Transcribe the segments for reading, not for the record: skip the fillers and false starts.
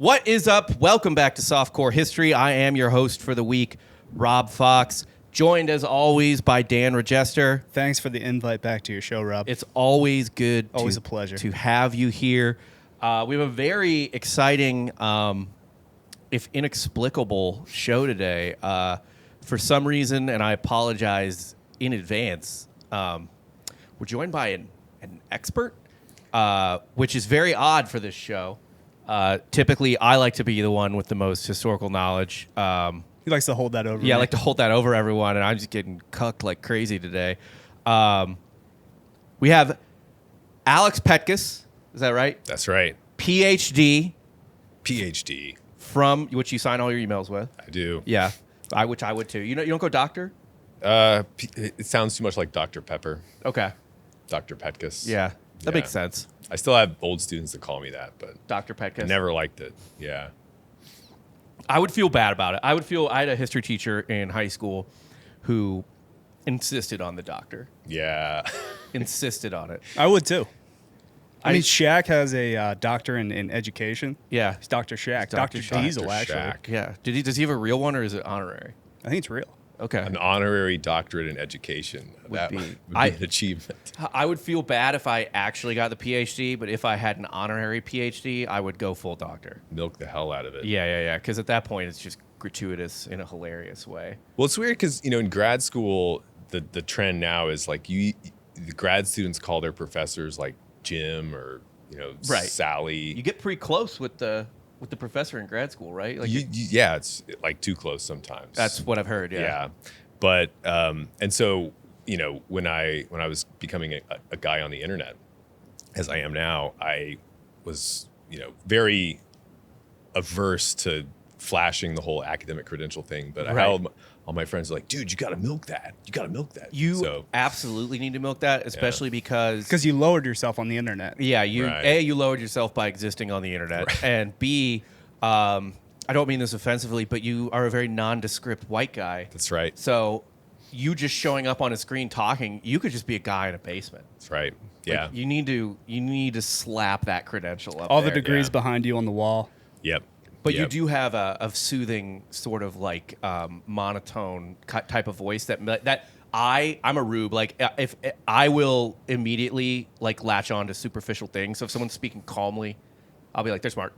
What is up? Welcome back to Softcore History. I am your host for the week, Rob Fox, joined as always by Dan Regester. Thanks for the invite back to your show, Rob. It's always good Always a pleasure to have you here. We have a very exciting, if inexplicable, show today. For some reason, and I apologize in advance, we're joined by an expert, which is very odd for this show. Typically, I like to be the one with the most historical knowledge. He likes to hold that over. Yeah, I me. like to hold that over everyone, and I'm just getting cucked like crazy today. We have Alex Petkas. Is that right? That's right. PhD. From which you sign all your emails with. I do. Yeah, which I would too. You don't go doctor? It sounds too much like Dr. Pepper. Okay. Dr. Petkas. Yeah, that makes sense. I still have old students that call me that, but Dr. Petkas. I never liked it. Yeah. I would feel bad about it. I had a history teacher in high school who insisted on the doctor. Yeah. Insisted on it. I would too. I mean, Shaq has a doctor in education. Yeah. He's Dr. Shaq. Dr. Dr. Diesel, Dr. actually. Shaq. Yeah. Does he have a real one or is it honorary? I think it's real. Okay. An honorary doctorate in education. That would be an achievement. I would feel bad if I actually got the PhD, but if I had an honorary PhD, I would go full doctor. Milk the hell out of it. Yeah. Because at that point, it's just gratuitous in a hilarious way. Well, it's weird because, in grad school, the trend now is like the grad students call their professors like Jim or, Right. Sally. You get pretty close with the professor in grad school, right? Like Yeah, it's like too close sometimes. that's what I've heard. Yeah. But and so when I was becoming a guy on the internet, as I am now, I was very averse to flashing the whole academic credential thing. But I had all my friends like, dude, you got to milk that. You got to milk that. You absolutely need to milk that, especially because you lowered yourself on the internet. Yeah, Right. you lowered yourself by existing on the internet, and B, I don't mean this offensively, but you are a very nondescript white guy. That's right. So you just showing up on a screen talking, you could just be a guy in a basement. That's right. Yeah. Like, you need to slap that credential up All there. the degrees Yeah. behind you on the wall. Yep. But you Yep. do have a soothing sort of like monotone type of voice that I'm a rube. Like if I will immediately like latch on to superficial things. So if someone's speaking calmly, I'll be like, they're smart.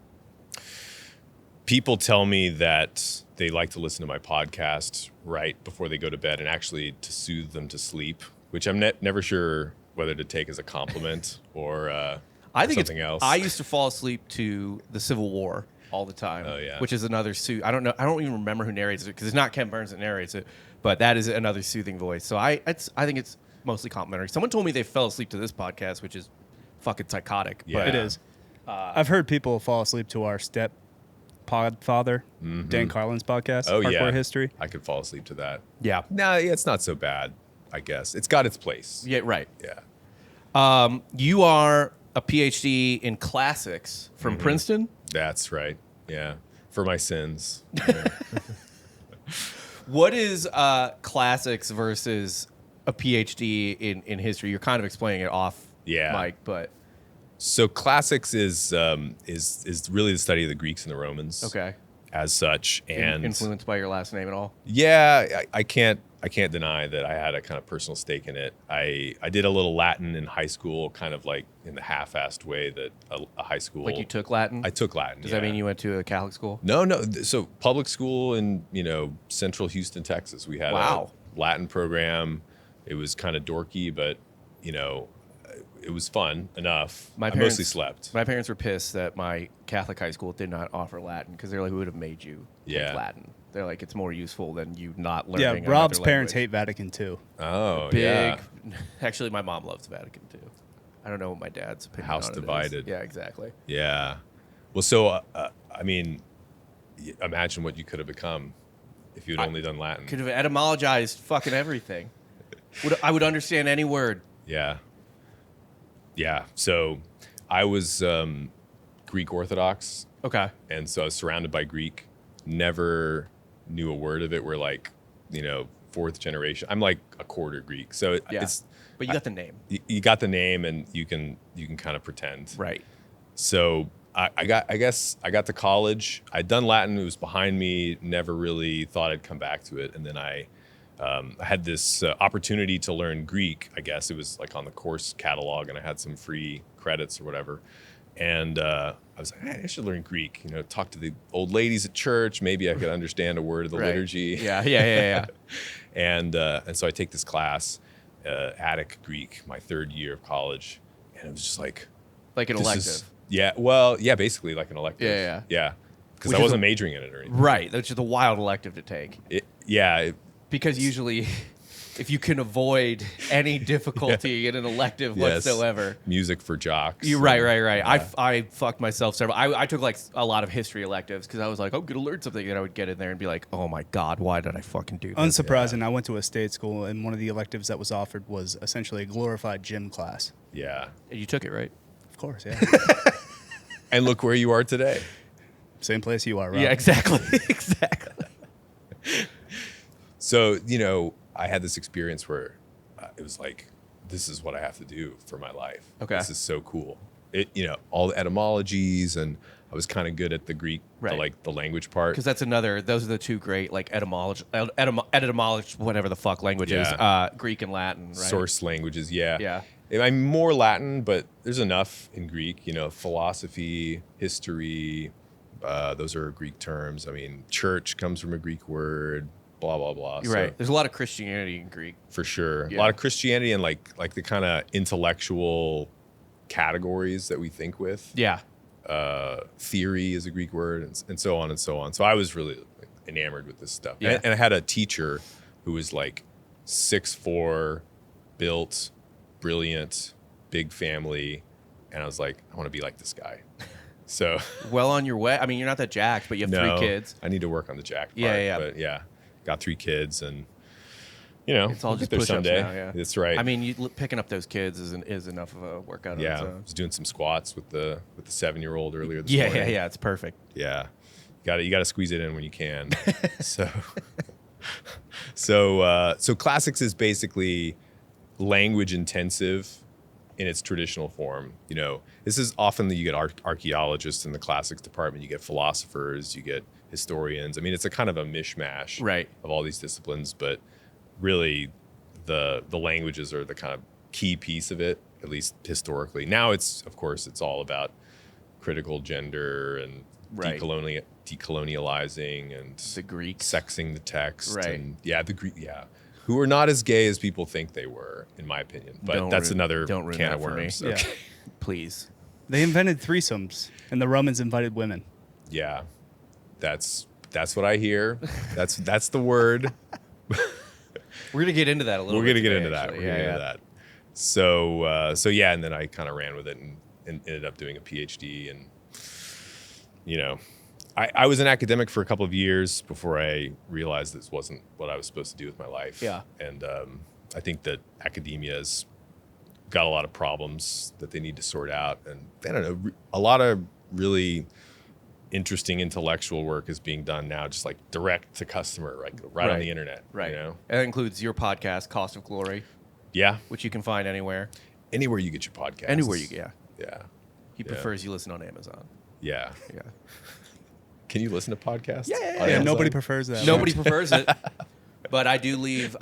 People tell me that they like to listen to my podcast right before they go to bed and actually to soothe them to sleep, which I'm never sure whether to take as a compliment or I think something else. I used to fall asleep to the Civil War all the time. Oh, yeah. Which is another I don't know. I don't even remember who narrates it because it's not Ken Burns that narrates it, but that is another soothing voice. So I think it's mostly complimentary. Someone told me they fell asleep to this podcast, which is fucking psychotic. Yeah. But It is. I've heard people fall asleep to our step podfather, Dan Carlin's podcast, Oh, Hardcore yeah. History. I could fall asleep to that. yeah. No, yeah, it's not so bad, I guess. It's got its place. Yeah, right. Yeah. You are a PhD in classics from Princeton. That's right. Yeah. For my sins. What is classics versus a PhD in history? You're kind of explaining it off mic, but So classics is really the study of the Greeks and the Romans. okay. As such, and Influenced by your last name at all? yeah, I can't deny that I had a kind of personal stake in it. I did a little Latin in high school, kind of like in the half-assed way that a high school. Like you took Latin? I took Latin. Does that mean you went to a Catholic school? No. So public school in central Houston, Texas. We had a Latin program. It was kind of dorky, but it was fun enough. I mostly slept. My parents were pissed that my Catholic high school did not offer Latin because they're like, we would have made you take Latin. They're like, it's more useful than you not learning. Yeah, Rob's parents hate Vatican II. Oh, Big. yeah. Actually, my mom loves Vatican too. I don't know what my dad's opinion House on it is. divided. Yeah, exactly. Yeah. Well, so I mean, imagine what you could have become if you'd only done Latin. Could have etymologized fucking everything. I would understand any word. Yeah. Yeah. So I was Greek Orthodox. Okay. And so I was surrounded by Greek. Never knew a word of it. We're like, fourth generation. I'm like a quarter Greek. So it's. But you got the name. You got the name, and you can kind of pretend. Right. So I guess I got to college. I'd done Latin. It was behind me. Never really thought I'd come back to it. And then I had this opportunity to learn Greek. I guess it was like on the course catalog, and I had some free credits or whatever. And I was like, hey, I should learn Greek. You know, talk to the old ladies at church. Maybe I could understand a word of the liturgy. Yeah. And so I take this class, Attic Greek, my third year of college, and it was just like Like an elective. Basically like an elective. Yeah. Because Which I is wasn't majoring in it or anything. Right, which is a wild elective to take. Because usually, if you can avoid any difficulty in an elective whatsoever. Music for jocks. You're right. Yeah. I fucked myself several. I took like a lot of history electives because I was like, I'm going to learn something. And I would get in there and be like, oh my God, why did I fucking do this? Unsurprising. I went to a state school, and one of the electives that was offered was essentially a glorified gym class. Yeah. And you took it, right? Of course, yeah. And look where you are today. Same place you are, Rob. Yeah, exactly. Exactly. So, you know, I had this experience where it was like, this is what I have to do for my life. Okay. This is so cool. All the etymologies, and I was kind of good at the Greek, the language part. Because those are the two great, like, etymology, whatever the fuck languages, Greek and Latin, right? Source languages, yeah. Yeah. I'm more Latin, but there's enough in Greek, philosophy, history, those are Greek terms. I mean, church comes from a Greek word, blah, blah, blah. You're right. There's a lot of Christianity in Greek. For sure. Yeah. A lot of Christianity and like the kind of intellectual categories that we think with. Yeah. Theory is a Greek word, and so on and so on. So I was really enamored with this stuff. Yeah. And I had a teacher who was like 6'4", built, brilliant, big family, and I was like, I want to be like this guy. So well on your way. I mean, you're not that jacked, but you have 3 kids. I need to work on the jack part. Yeah. But yeah, got 3 kids, and it's all we'll just get there push-ups someday. now, yeah. That's right. I mean, picking up those kids is enough of a workout. On its I own. was doing some squats with the 7-year-old earlier this morning. Yeah. It's perfect. Yeah, you got to squeeze it in when you can. So classics is basically language intensive in its traditional form. This is often that you get archaeologists in the classics department, you get philosophers, you get historians. I mean, it's a kind of a mishmash of all these disciplines, but really the languages are the kind of key piece of it, at least historically. Now it's all about critical gender and decolonializing and the Greeks sexing the text. Right. And the Greek, who are not as gay as people think they were, in my opinion. But that's another can of worms. Me. Okay. Yeah. Please. They invented threesomes, and the Romans invited women. Yeah, that's what I hear. That's the word. We're gonna get into that a little. We're gonna get into that. So and then I kind of ran with it and ended up doing a PhD, and I was an academic for a couple of years before I realized this wasn't what I was supposed to do with my life. Yeah. And I think that academia has got a lot of problems that they need to sort out. And I don't know, a lot of really interesting intellectual work is being done now, just like direct to customer, right on the internet. Right. That includes your podcast, Cost of Glory. Yeah. Which you can find anywhere. Anywhere you get your podcast. Anywhere Yeah. He prefers you listen on Amazon. Yeah. Yeah. Can you listen to podcasts? Yeah, nobody prefers that. Nobody prefers it. But I do leave.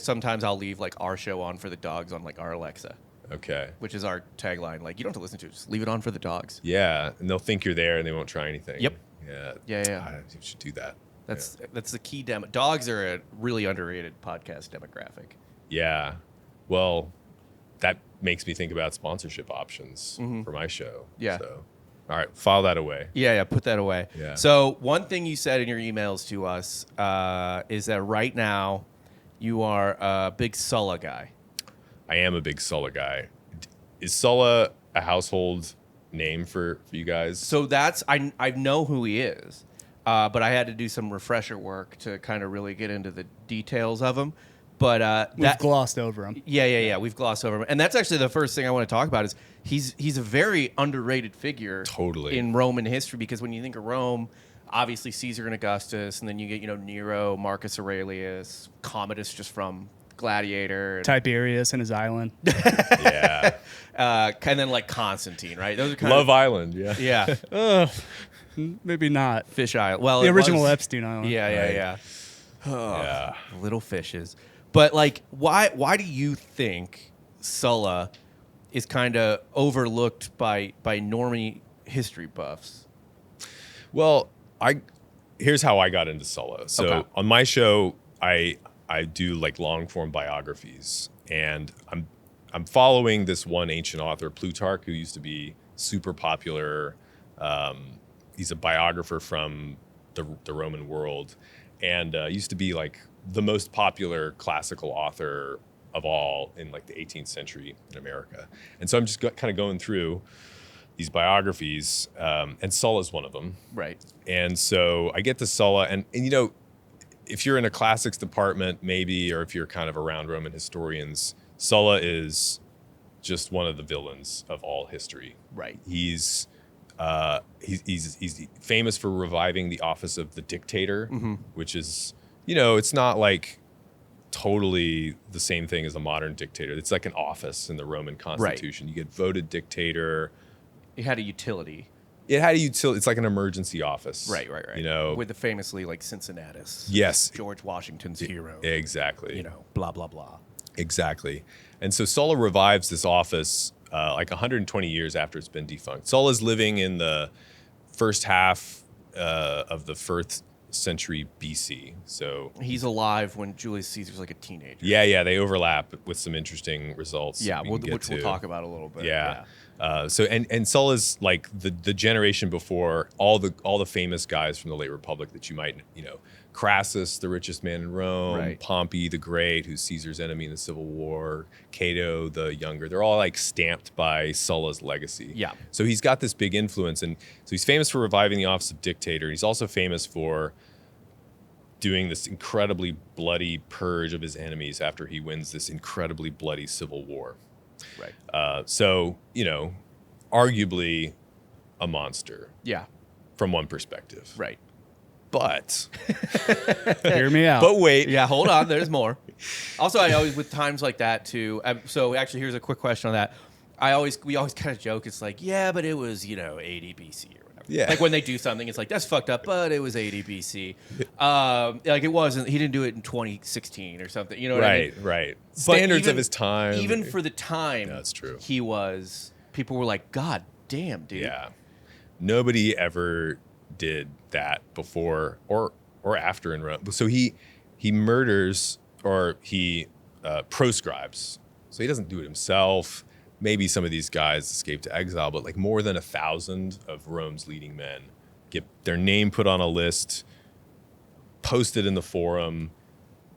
Sometimes I'll leave like our show on for the dogs on like our Alexa. Okay. Which is our tagline. Like, you don't have to listen to it. Just leave it on for the dogs. Yeah, and they'll think you're there and they won't try anything. Yep. Yeah. You should do that. That's the key demo. Dogs are a really underrated podcast demographic. Yeah. Well, that makes me think about sponsorship options for my show. Yeah. So, all right, file that away. Yeah, put that away. Yeah. So one thing you said in your emails to us is that right now you are a big Sulla guy. I am a big Sulla guy. Is Sulla a household name for you guys? So I know who he is, but I had to do some refresher work to kind of really get into the details of him. But we've glossed over him. Yeah. We've glossed over him, and that's actually the first thing I want to talk about. Is he's a very underrated figure, totally, in Roman history, because when you think of Rome, obviously Caesar and Augustus, and then you get Nero, Marcus Aurelius, Commodus, just from Gladiator. And, Tiberius and his island. Yeah. and then like Constantine, right? Those are kind Love of Island. Yeah. yeah. Ugh, maybe not. Fish Island. Well, The it original was- Epstein Island. Yeah, Right. yeah. Yeah. Little fishes. But like, why do you think Sulla is kind of overlooked by normie history buffs? Well, here's how I got into Sulla. So Okay. on my show, I do like long form biographies, and I'm following this one ancient author, Plutarch, who used to be super popular. He's a biographer from the Roman world, and used to be like the most popular classical author of all in like the 18th century in America. And so I'm just kind of going through these biographies, and Sulla's one of them. Right. And so I get to Sulla, and you know, if you're in a classics department, maybe, or if you're kind of around Roman historians, Sulla is just one of the villains of all history. Right. He's famous for reviving the office of the dictator, which is, you know, it's not like totally the same thing as a modern dictator. It's like an office in the Roman Constitution. You get voted dictator. It had a utility. It had a utility. It's like an emergency office. Right. You know, with the famously like Cincinnatus. yes, George Washington's hero. exactly. You know, blah blah blah. Exactly. And so Sulla revives this office like 120 years after it's been defunct. Sulla's living in the first half of the first century BC. So He's alive when Julius Caesar's like a teenager. yeah, they overlap with some interesting results. Yeah, we can get which we'll to. talk about a little bit. Yeah. So and Sulla's like the generation before all the famous guys from the late Republic that you might, you know, Crassus, the richest man in Rome, Right. Pompey the Great, who's Caesar's enemy in the Civil War, Cato the Younger. They're all like stamped by Sulla's legacy. Yeah. So he's got this big influence, and so he's famous for reviving the office of dictator. He's also famous for doing this incredibly bloody purge of his enemies after he wins this incredibly bloody civil war. Right. So, you know, arguably a monster Yeah. from one perspective. Right. But Hear me out. wait. Yeah, hold on. There's more. Also, I always with times like that too. So actually, here's a quick question on that. We always kind of joke. It's like, yeah, but it was 80 BC or whatever. Yeah. Like when they do something, it's like that's fucked up, but it was 80 BC. Like it wasn't. He didn't do it in 2016 or something. You know what I mean? Right. But Standards even- of his time. Even for the time, That's true. He was. People were like, God damn, dude. Yeah. Nobody ever did that before or after in Rome. So he murders, or he proscribes. So he doesn't do it himself. Maybe some of these guys escape to exile, but like more than 1,000 of Rome's leading men get their name put on a list, posted in the forum.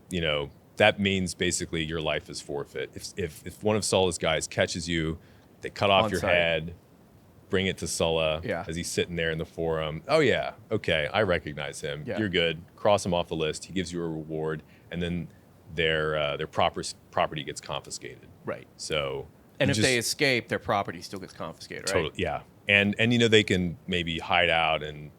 You know, that means basically your life is forfeit. If one of Sulla's guys catches you, they cut off On your site. head, bring it to Sulla Yeah. as he's sitting there in the forum. Oh yeah, okay, I recognize him. Yeah. You're good. Cross him off the list. He gives you a reward, and then their property gets confiscated. Right. So And you if just- they escape, their property still gets confiscated, right? totally, yeah, and you know, they can maybe hide out in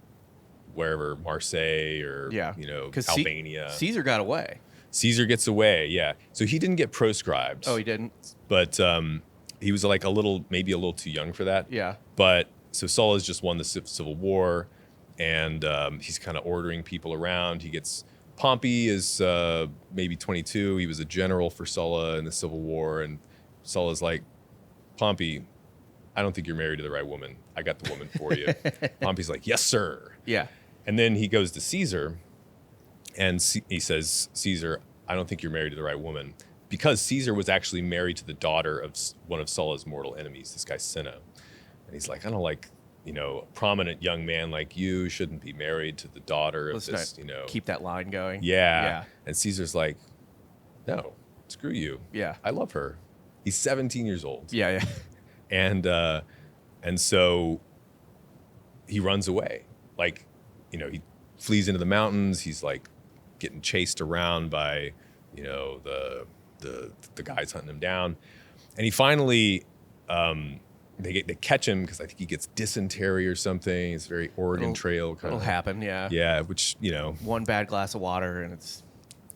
wherever, Marseille or Yeah. you know, 'Cause Albania. Caesar got away. Caesar gets away, yeah. So he didn't get proscribed. Oh, he didn't. But he was like maybe a little too young for that. Yeah. But so Sulla's just won the Civil War, and he's kind of ordering people around. Pompey is maybe 22. He was a general for Sulla in the Civil War, and Sulla's like, Pompey, I don't think you're married to the right woman. I got the woman for you. Pompey's like, yes, sir. Yeah. And then he goes to Caesar, and he says, Caesar, I don't think you're married to the right woman. Because Caesar was actually married to the daughter of one of Sulla's mortal enemies, this guy Cinna. And he's like, I don't like, a prominent young man like you shouldn't be married to the daughter of Let's this, not keep that line going. Yeah. Yeah. And Caesar's like, no, screw you. Yeah. I love her. He's 17 years old. Yeah. Yeah. And so he runs away. Like, he flees into the mountains. He's like getting chased around by, the guys hunting him down. And he finally, they catch him because I think he gets dysentery or something. It's very Oregon Trail kind It'll of. happen. Yeah. Yeah, which, One bad glass of water and it's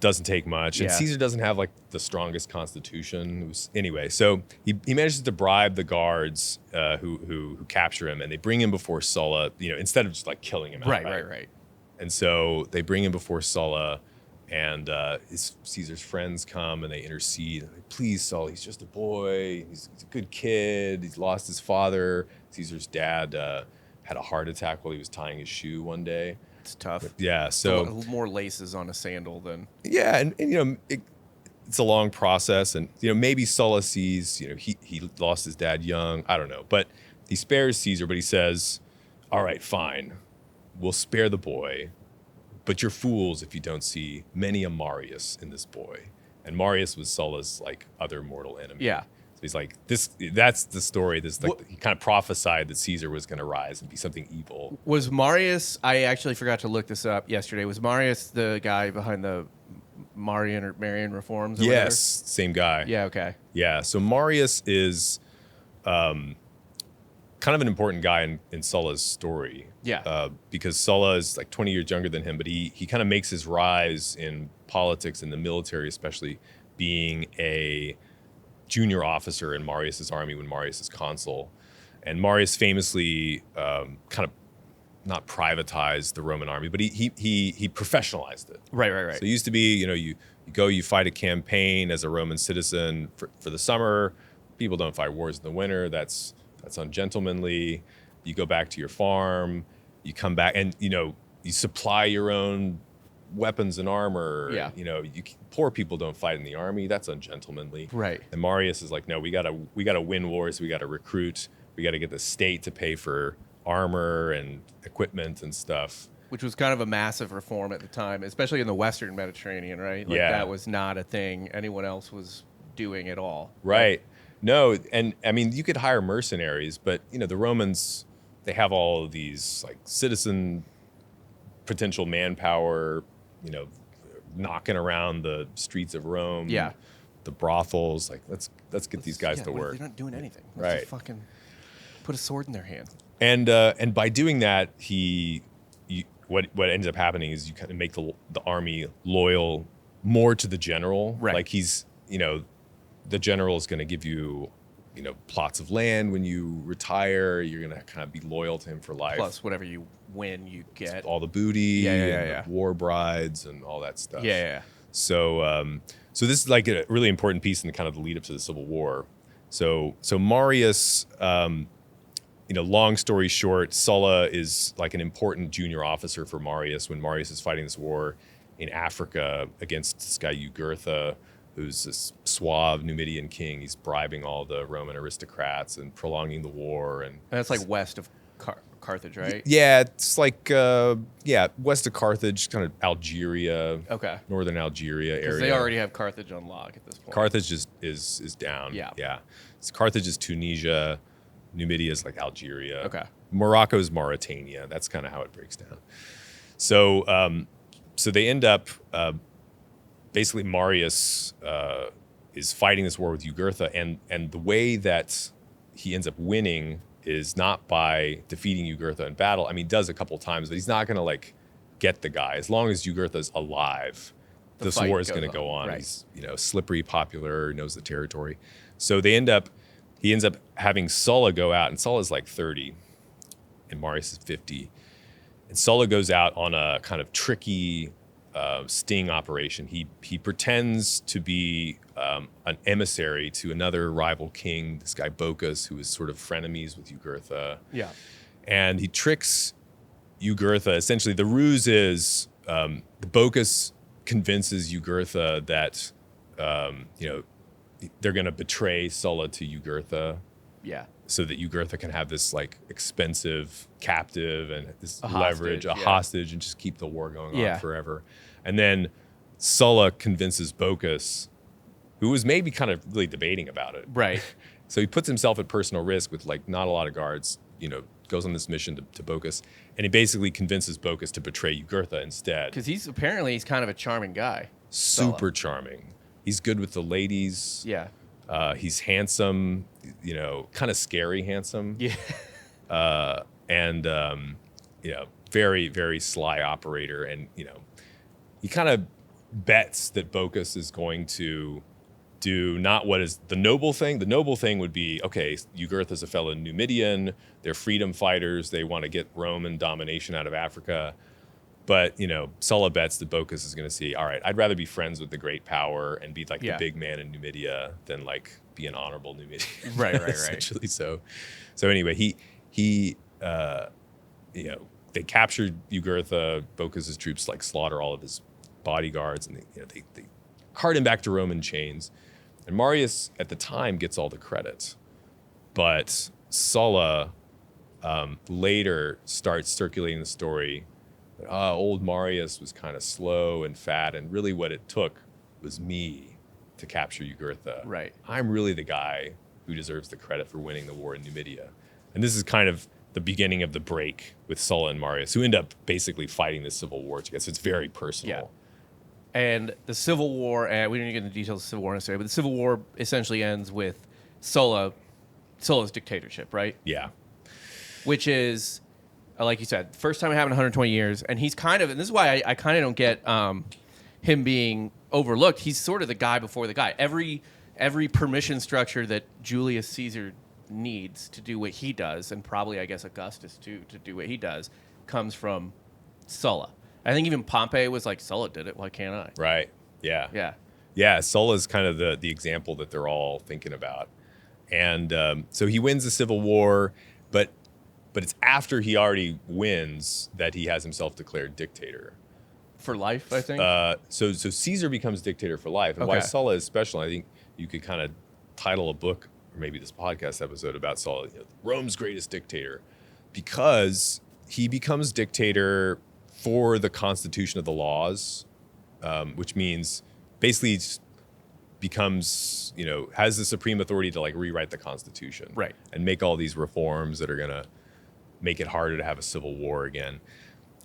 doesn't take much. And Yeah. Caesar doesn't have like the strongest constitution. Anyway, so he manages to bribe the guards who capture him, and they bring him before Sulla, instead of just like killing him outright. Right. And so they bring him before Sulla, and Caesar's friends come and they intercede. And like, please, Sulla, he's just a boy. He's a good kid. He's lost his father. Caesar's dad had a heart attack while he was tying his shoe one day. It's tough. Yeah, so more laces on a sandal than. yeah, and it's a long process, and maybe Sulla sees he lost his dad young. I don't know, but he spares Caesar, but he says, "All right, fine, we'll spare the boy, but you're fools if you don't see many a Marius in this boy." And Marius was Sulla's like other mortal enemy. Yeah. So he's like, that's the story. He kind of prophesied that Caesar was going to rise and be something evil. Was Marius? I actually forgot to look this up yesterday. Was Marius the guy behind the Marian reforms? Or Yes, whatever? same guy. Yeah. Okay. Yeah. So Marius is kind of an important guy in Sulla's story. Yeah. Because Sulla is like 20 years younger than him, but he kind of makes his rise in politics and the military, especially being a junior officer in Marius's army when Marius is consul. And Marius famously kind of not privatized the Roman army, but he professionalized it. Right. So it used to be, you fight a campaign as a Roman citizen for the summer. People don't fight wars in the winter. That's ungentlemanly. You go back to your farm, you come back, and you supply your own weapons and armor. Yeah. Poor people don't fight in the army. That's ungentlemanly. Right. And Marius is like, no, we gotta win wars. We gotta recruit. We gotta get the state to pay for armor and equipment and stuff. Which was kind of a massive reform at the time, especially in the Western Mediterranean, right? Like Yeah. That was not a thing anyone else was doing at all. Right. No, and I mean, you could hire mercenaries, but the Romans, they have all of these like citizen potential manpower, knocking around the streets of Rome. Yeah. The brothels, like let's get these guys to work. They're not doing anything. Let's Right. just fucking put a sword in their hand. And by doing that, what ends up happening is you kind of make the army loyal more to the general. Right. Like the general is going to give you, plots of land when you retire. You're going to kind of be loyal to him for life. Plus, whatever you win, you get. All the booty, Yeah, and the war brides, and all that stuff. Yeah. So this is like a really important piece in the kind of the lead up to the Civil War. So Marius, long story short, Sulla is like an important junior officer for Marius when Marius is fighting this war in Africa against this guy Jugurtha, who's this suave Numidian king. He's bribing all the Roman aristocrats and prolonging the war. And That's like west of Carthage, right? yeah, it's like west of Carthage, kind of Algeria, Okay. northern Algeria area. Because they already have Carthage on lock at this point. Carthage is down. Yeah. So Carthage is Tunisia. Numidia is like Algeria. Okay. Morocco is Mauritania. That's kind of how it breaks down. So so they end up basically Marius is fighting this war with Jugurtha, and the way that he ends up winning is not by defeating Jugurtha in battle. I mean, he does a couple times, but he's not going to like get the guy. As long as Jugurtha's alive, this fight war is goes going to go on. Right. He's slippery, popular, knows the territory. So he ends up having Sulla go out, and Sulla's like 30, and Marius is 50. And Sulla goes out on a kind of tricky sting operation. He pretends to be an emissary to another rival king, this guy Bocchus, who is sort of frenemies with Jugurtha. Yeah. And he tricks Jugurtha. Essentially, the ruse is Bocchus convinces Jugurtha that they're going to betray Sulla to Jugurtha, Yeah. so that Jugurtha can have this like expensive captive and this A leverage, hostage, a yeah. hostage, and just keep the war going Yeah. on forever. And then Sulla convinces Bocchus, who was maybe kind of really debating about it. Right. So he puts himself at personal risk with like not a lot of guards, goes on this mission to Bocchus, and he basically convinces Bocchus to betray Jugurtha instead. Because he's kind of a charming guy. Super charming. He's good with the ladies. Yeah. He's handsome, kind of scary handsome. Yeah. And very, very sly operator. And, he kind of bets that Bocchus is going to do not what is the noble thing. The noble thing would be, okay, Jugurtha's a fellow Numidian. They're freedom fighters. They want to get Roman domination out of Africa. But, Sulla bets that Bocchus is going to see, all right, I'd rather be friends with the great power and be like the big man in Numidia than like be an honorable Numidian. Right. Essentially. So anyway, he they captured Jugurtha. Bocchus's troops like slaughter all of his bodyguards, and they cart him back to Rome in chains. And Marius at the time gets all the credit, but Sulla later starts circulating the story that old Marius was kind of slow and fat, and really what it took was me to capture Jugurtha. Right. I'm really the guy who deserves the credit for winning the war in Numidia. And this is kind of the beginning of the break with Sulla and Marius, who end up basically fighting this civil war together. So it's very personal. And the Civil War, and we don't get into the details of the Civil War necessarily, but the Civil War essentially ends with Sulla's dictatorship, right? Yeah. Which is, like you said, first time it happened in 120 years. And he's kind of, and this is why I kind of don't get him being overlooked. He's sort of the guy before the guy. Every permission structure that Julius Caesar needs to do what he does, and probably, I guess, Augustus too, to do what he does, comes from Sulla. I think even Pompey was like, Sulla did it, why can't I? Right. Yeah. Yeah. Yeah. Sulla's kind of the example that they're all thinking about. And so he wins the Civil War, but it's after he already wins that he has himself declared dictator. For life, I think. So Caesar becomes dictator for life. And why Sulla is special, I think you could kind of title a book, or maybe this podcast episode, about Sulla, Rome's greatest dictator, because he becomes dictator for the constitution of the laws, which means basically just becomes, has the supreme authority to like rewrite the Constitution, right, and make all these reforms that are going to make it harder to have a civil war again.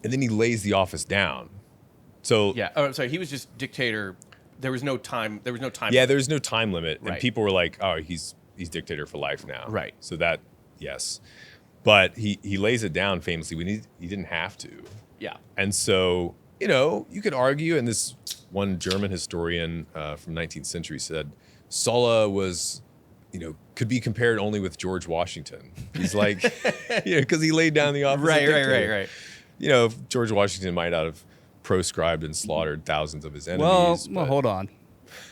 And then he lays the office down. So yeah, oh, sorry, he was just dictator. There was no time. Yeah, there's no time limit, right. And people were like, "Oh, he's dictator for life now." Right. So that, yes, but he lays it down famously when he didn't have to. Yeah. And so you could argue, and this one German historian from 19th century said Sulla was, could be compared only with George Washington. He's like, because he laid down the office. Right. George Washington might not have proscribed and slaughtered thousands of his enemies. Well, hold on.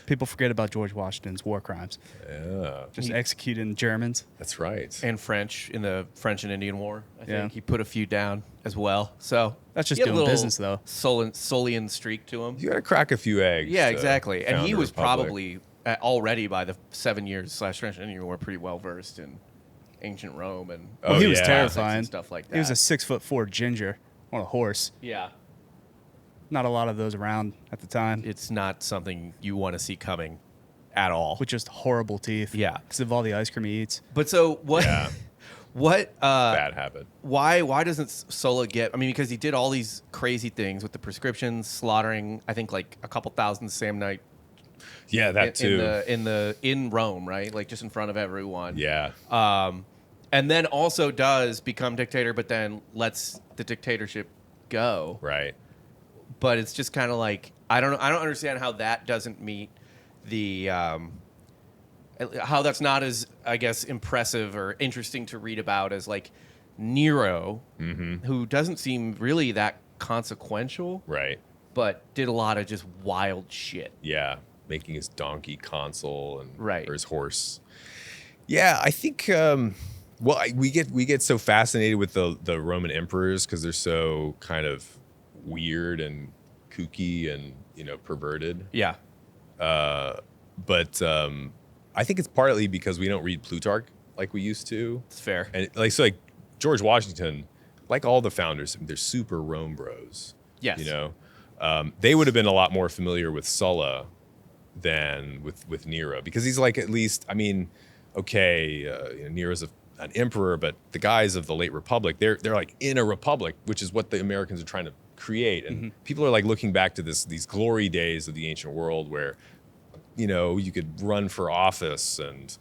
People forget about George Washington's war crimes. Yeah. Just executing Germans. That's right. And French in the French and Indian War. I think Yeah. he put a few down as well. So That's just he had a doing little business, though. Sullian streak to him. You got to crack a few eggs. Yeah, to exactly. And found he a was republic. probably already by the 7 years / French and Indian War pretty well versed in ancient Rome and Oh, He was yeah. terrifying. and stuff like that. He was a 6'4" ginger on a horse. Yeah. Not a lot of those around at the time. It's not something you want to see coming at all. With just horrible teeth. Yeah. Because of all the ice cream he eats. But so what? Yeah. What? Bad habit. Why doesn't Sulla get? I mean, because he did all these crazy things with the prescriptions, slaughtering. I think like a couple thousand the same night. Yeah, that too. In Rome, right? Like just in front of everyone. Yeah. And then also does become dictator, but then lets the dictatorship go. Right. But it's just kind of like I don't understand how that doesn't meet the how that's not as, I guess, impressive or interesting to read about as like Nero, who doesn't seem really that consequential, Right. but did a lot of just wild shit. Yeah. Making his donkey consul and Right. or his horse. Yeah, I think we get so fascinated with the Roman emperors because they're so kind of weird and kooky and perverted. Yeah. But I think it's partly because we don't read Plutarch like we used to. It's fair. And like George Washington, like all the founders, they're super Rome bros. Yes. They would have been a lot more familiar with Sulla than with Nero because he's like, at least, I mean, okay, Nero's an emperor, but the guys of the late Republic, they're like in a republic, which is what the Americans are trying to create. And people are like looking back to these glory days of the ancient world where, you could run for office and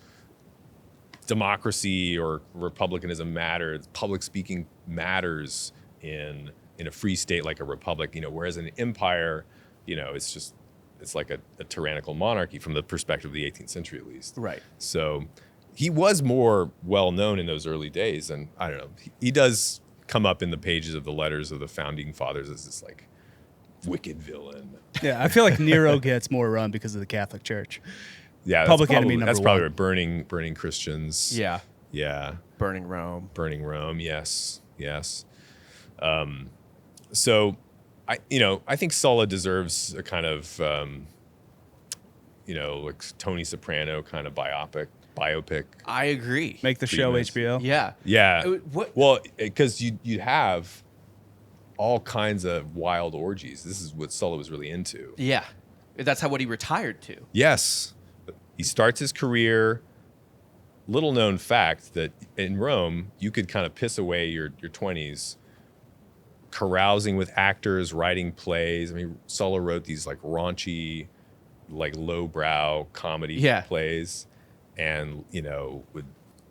democracy or republicanism mattered. Public speaking matters in a free state like a republic, whereas in an empire, it's just it's like a tyrannical monarchy from the perspective of the 18th century, at least. Right. So he was more well known in those early days, and I don't know. He does come up in the pages of the letters of the founding fathers as this like wicked villain. Yeah, I feel like Nero gets more run because of the Catholic Church. Yeah, Public enemy number that's probably one. right. Burning Christians. Yeah. Yeah. Burning Rome. Burning Rome. Yes. So I think Sulla deserves a kind of like Tony Soprano kind of biopic. I agree. Make the show Treatments. HBO. Yeah. Yeah. What? Well, because you have all kinds of wild orgies. This is what Sulla was really into. Yeah. That's what he retired to. Yes. He starts his career. Little known fact that in Rome, you could kind of piss away your 20s carousing with actors, writing plays. I mean, Sulla wrote these like raunchy, like lowbrow comedy plays, and would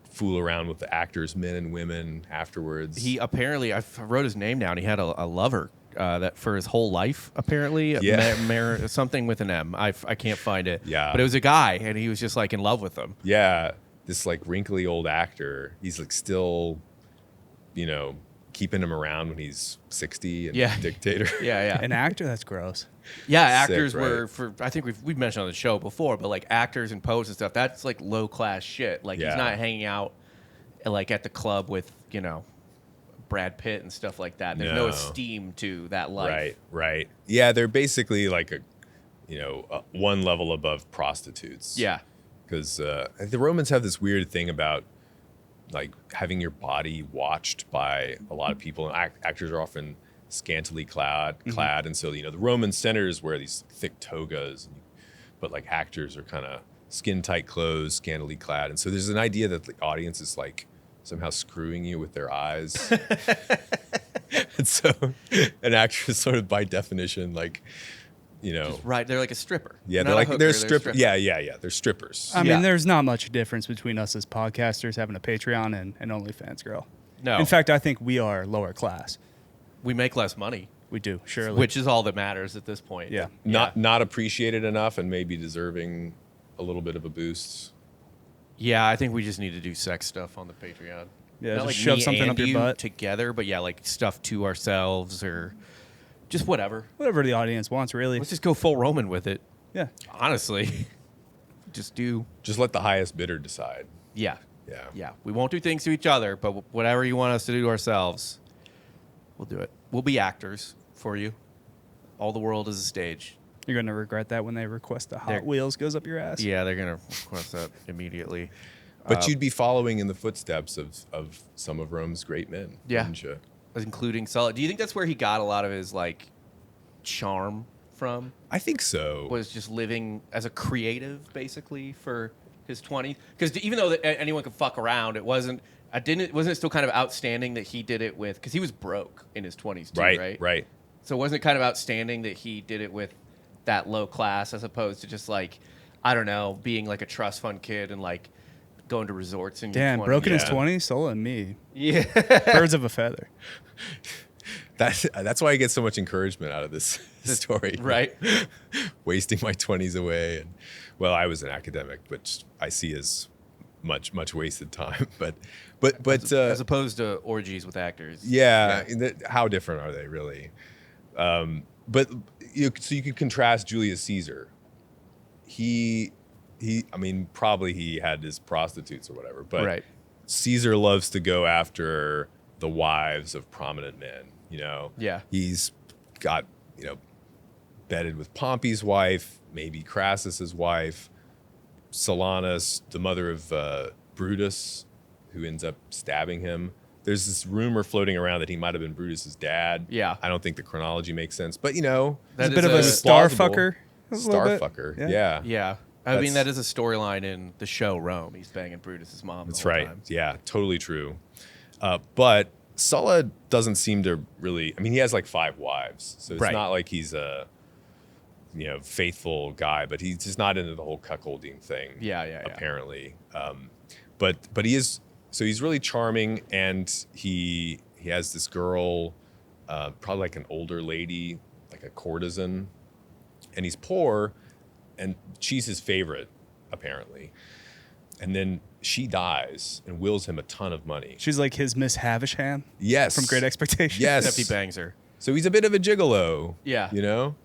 fool around with the actors, men and women, afterwards. He apparently, I wrote his name down. He had a lover that for his whole life, apparently. Yeah. Something with an M. I can't find it. Yeah. But it was a guy, and he was just like in love with him. Yeah. This like wrinkly old actor. He's like still, keeping him around when he's 60 and dictator. Yeah. An actor? That's gross. Yeah, Sick, actors right? were I think we've mentioned on the show before, but like actors and poets and stuff, that's like low class shit. Like he's not hanging out like at the club with, Brad Pitt and stuff like that. There's no esteem to that life. Right. Yeah, they're basically like one level above prostitutes. Yeah. Because the Romans have this weird thing about like having your body watched by a lot of people, and actors are often scantily clad, and so the Roman senators wear these thick togas, but like actors are kind of skin tight clothes, scantily clad, and so there's an idea that the audience is like somehow screwing you with their eyes, and so an actor is sort of by definition like. Right, they're like a stripper. Yeah, Not they're a stripper. stripper. Yeah, they're strippers. I mean, there's not much difference between us as podcasters having a Patreon and an OnlyFans girl. No. In fact, I think we are lower class. We make less money, We do, surely. which is all that matters at this point. Yeah. Not appreciated enough, and maybe deserving a little bit of a boost. Yeah, I think we just need to do sex stuff on the Patreon. Yeah, Not just like shove me something and up your you butt. together, but yeah, like stuff to ourselves or just whatever. Whatever the audience wants, really. Let's just go full Roman with it. Yeah. Honestly, just Just let the highest bidder decide. Yeah. Yeah. Yeah. We won't do things to each other, but whatever you want us to do to ourselves, we'll do it. We'll be actors for you. All the world is a stage. You're going to regret that when they request the Hot They're- Wheels goes up your ass. Yeah, they're going to request that immediately. But you'd be following in the footsteps of some of Rome's great men, Yeah. wouldn't you? Including Sulla. Do you think that's where he got a lot of his like charm from? I think so. Was just living as a creative basically for his 20s? Because even though anyone could fuck around, wasn't it still kind of outstanding that he did it with, because he was broke in his 20s too, right? So wasn't it kind of outstanding that he did it with that low class as opposed to just like, I don't know, being like a trust fund kid and like going to resorts in Damn, your 20s? broke in his Yeah. 20s? Sola and me. Yeah. Birds of a feather. That's why I get so much encouragement out of this story. Right. Wasting my 20s away. And well, I was an academic, which I see as much wasted time. But As opposed to orgies with actors. yeah. How different are they really? But so you could contrast Julius Caesar. I mean, probably he had his prostitutes or whatever, but Right. Caesar loves to go after the wives of prominent men, Yeah. He's got, bedded with Pompey's wife, maybe Crassus's wife, Silanus, the mother of Brutus, who ends up stabbing him. There's this rumor floating around that he might have been Brutus's dad. Yeah. I don't think the chronology makes sense, but He's That a bit is of a a- star plausible. fucker. A little bit. Starfucker. Yeah. Yeah. I mean, that That's- is a storyline in the show Rome. He's banging Brutus's mom. That's the whole right. time. Yeah, totally true. But Sulla doesn't seem to really. I mean, he has like 5 wives, so it's Right. not like he's a faithful guy. But he's just not into the whole cuckolding thing. Yeah. Apparently, but he is. So he's really charming, and he has this girl, probably like an older lady, like a courtesan, and he's poor, and she's his favorite, apparently. And then she dies and wills him a ton of money. She's like his Miss Havisham. Yes. From Great Expectations. Yes. Except he bangs her. So he's a bit of a gigolo. Yeah. You know?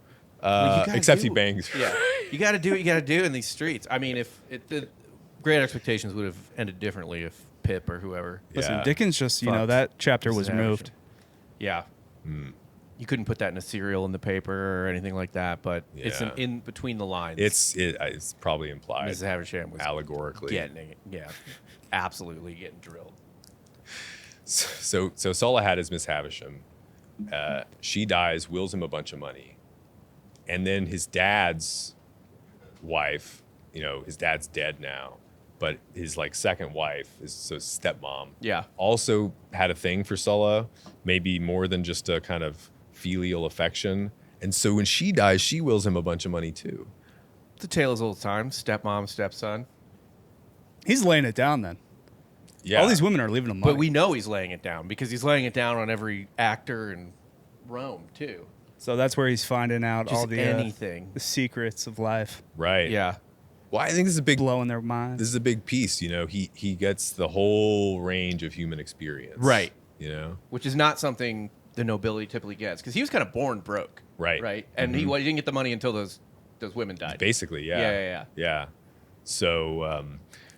Well, you gotta Except do- he bangs her. Yeah. You got to do what you got to do in these streets. I mean, if the Great Expectations would have ended differently if Pip or whoever. Listen, Yeah. Dickens just, you know, Fucked that chapter Mrs. was removed. Yeah. You couldn't put that in a serial in the paper or anything like that, but it's Yeah. in between the lines. It's probably implied Mrs. Havisham was allegorically. getting it. Yeah. Absolutely getting drilled. So Sulla had his Miss Havisham. She dies, wills him a bunch of money. And then his dad's wife, you know, his dad's dead now, but his like second wife, so stepmom, Yeah. also had a thing for Sulla, maybe more than just a kind of filial affection. And so when she dies, she wills him a bunch of money too. It's a tale as old as time. Stepmom, stepson. He's laying it down then. Yeah. All these women are leaving him money. But we know he's laying it down because he's laying it down on every actor in Rome, too. So that's where he's finding out Just all the anything. the secrets of life, Right. Yeah. Well, I think this is a big blowing their minds. this is a big piece, you know. He gets the whole range of human experience. Right. You know? Which is not something the nobility typically gets because he was kind of born broke. Right. Right. And he didn't get the money until those women died. Basically, yeah. Yeah. Yeah. So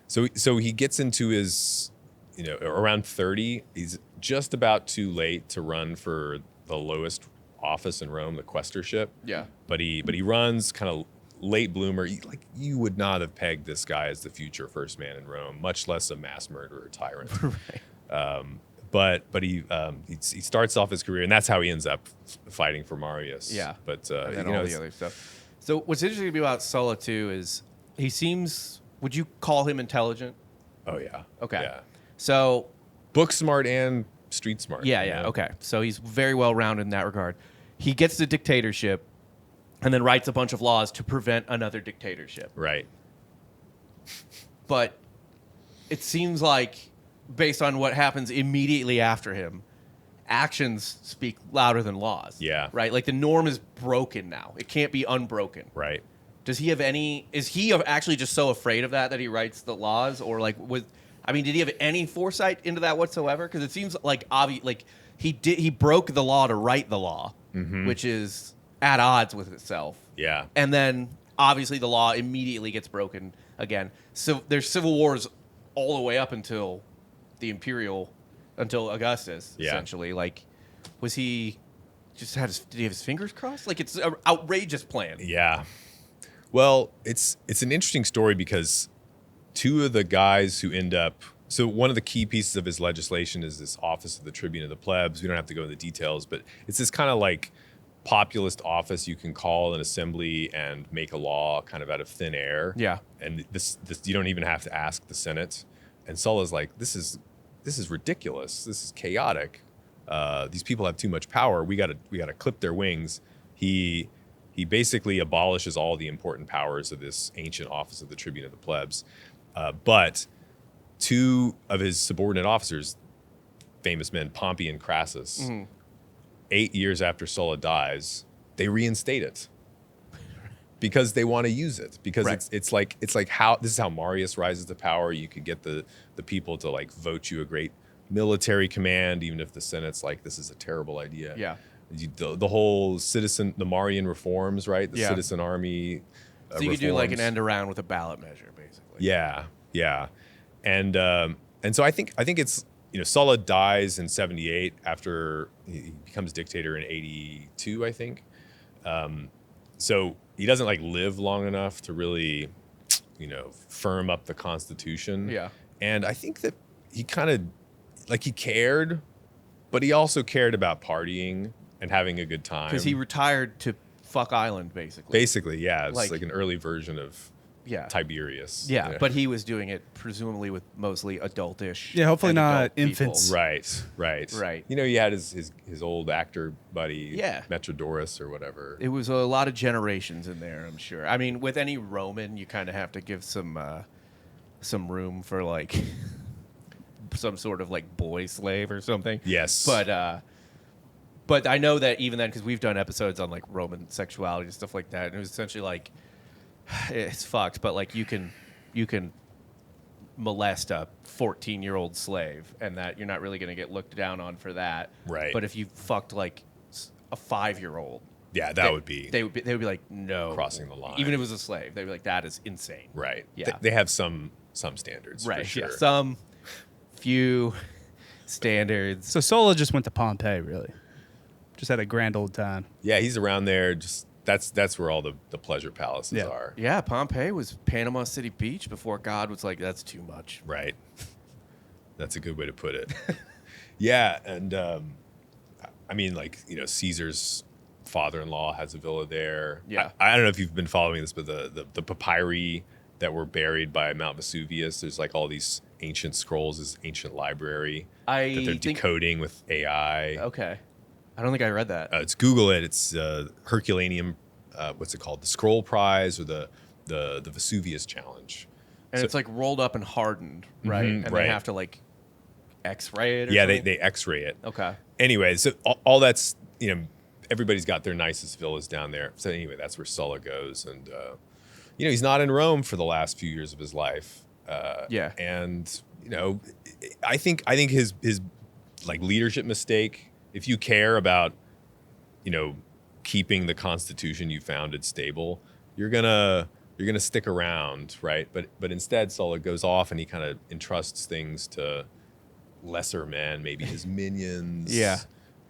so he gets into his, you know, around 30, he's just about too late to run for the lowest office in Rome, the quaestorship. Yeah. But he runs kind of late bloomer. Like you would not have pegged this guy as the future first man in Rome, much less a mass murderer tyrant. Right. But he starts off his career, and that's how he ends up fighting for Marius. Yeah. But And then you know, all the other stuff. So what's interesting to me about Sulla, too, is he seems, would you call him intelligent? oh yeah, Okay. yeah, So book smart and street smart. Yeah, you yeah, know? okay. So he's very well rounded in that regard. He gets the dictatorship and then writes a bunch of laws to prevent another dictatorship. Right. But it seems like, based on what happens immediately after him, actions speak louder than laws. Yeah. Right? Like the norm is broken now. It can't be unbroken. Right. Does he have any? Is he actually just so afraid of that he writes the laws, or like did he have any foresight into that whatsoever? Because it seems like obvious. Like he broke the law to write the law, which is at odds with itself. Yeah. And then obviously the law immediately gets broken again. So there's civil wars all the way up until until Augustus. Yeah. Essentially, like, was he just did he have his fingers crossed? Like it's an outrageous plan. Yeah. Well, it's an interesting story because two of the guys who end up, so one of the key pieces of his legislation is this office of the tribune of the plebs. We don't have to go into the details, but it's this kind of like populist office you can call an assembly and make a law kind of out of thin air. Yeah. And this you don't even have to ask the Senate. And Sulla's like, this is ridiculous. This is chaotic. These people have too much power. We gotta clip their wings. He basically abolishes all the important powers of this ancient office of the tribune of the plebs. But two of his subordinate officers, famous men, Pompey and Crassus, 8 years after Sulla dies, they reinstate it because they want to use it. Because Right. it's like how this is how Marius rises to power. You could get the people to like vote you a great military command, even if the Senate's like, this is a terrible idea. Yeah. The whole the Marian reforms, right? The Yeah. citizen army. So you could do like an reforms. end around with a ballot measure, basically. Yeah, yeah, and so I think it's, you know, Sulla dies in 78 after he becomes dictator in 82, I think. So he doesn't like live long enough to really, you know, firm up the Constitution. Yeah. And I think that he kind of like he cared, but he also cared about partying and having a good time. Because he retired to Fuck Island, basically. Basically, yeah, it's Like- like an early version of Yeah. Tiberius. Yeah, you know? but he was doing it presumably with mostly adultish. Yeah, hopefully and not adult people. infants. Right. You know, he had his old actor buddy, Yeah. Metrodorus or whatever. It was a lot of generations in there, I'm sure. I mean, with any Roman, you kind of have to give some room for like some sort of like boy slave or something. Yes. But But I know that even then, because we've done episodes on like Roman sexuality and stuff like that, and it was essentially like it's fucked, but like you can molest a 14-year-old slave, and that you're not really going to get looked down on for that. Right. But if you fucked like a 5-year-old, Yeah, they would be they would be like no crossing the line. Even if it was a slave, they'd be like that is insane. right. Yeah. They have some standards, Right. For sure. Yeah. Some few standards. So Sulla just went to Pompeii, really. Just had a grand old time. Yeah, he's around there. Just that's where all the pleasure palaces Yeah. are. Yeah, Pompeii was Panama City Beach before God was like, that's too much. Right. That's a good way to put it. Yeah, and I mean, like, Caesar's father-in-law has a villa there. Yeah. I don't know if you've been following this, but the papyri that were buried by Mount Vesuvius, there's like all these ancient scrolls, this ancient library that they're decoding with AI. Okay. I don't think I read that. It's Google it. It's Herculaneum. What's it called? The Scroll Prize or the Vesuvius Challenge. And So- it's like rolled up and hardened, right? Mhm, And right. they have to like X-ray it or Yeah, something? they X-ray it. Okay. Anyway, so all that's, everybody's got their nicest villas down there. So anyway, that's where Sulla goes. And, he's not in Rome for the last few years of his life. Yeah. And, I think his like leadership mistake, if you care about, keeping the Constitution you founded stable, you're gonna stick around, right? But instead, Sulla goes off and he kind of entrusts things to lesser men, maybe his minions, Yeah.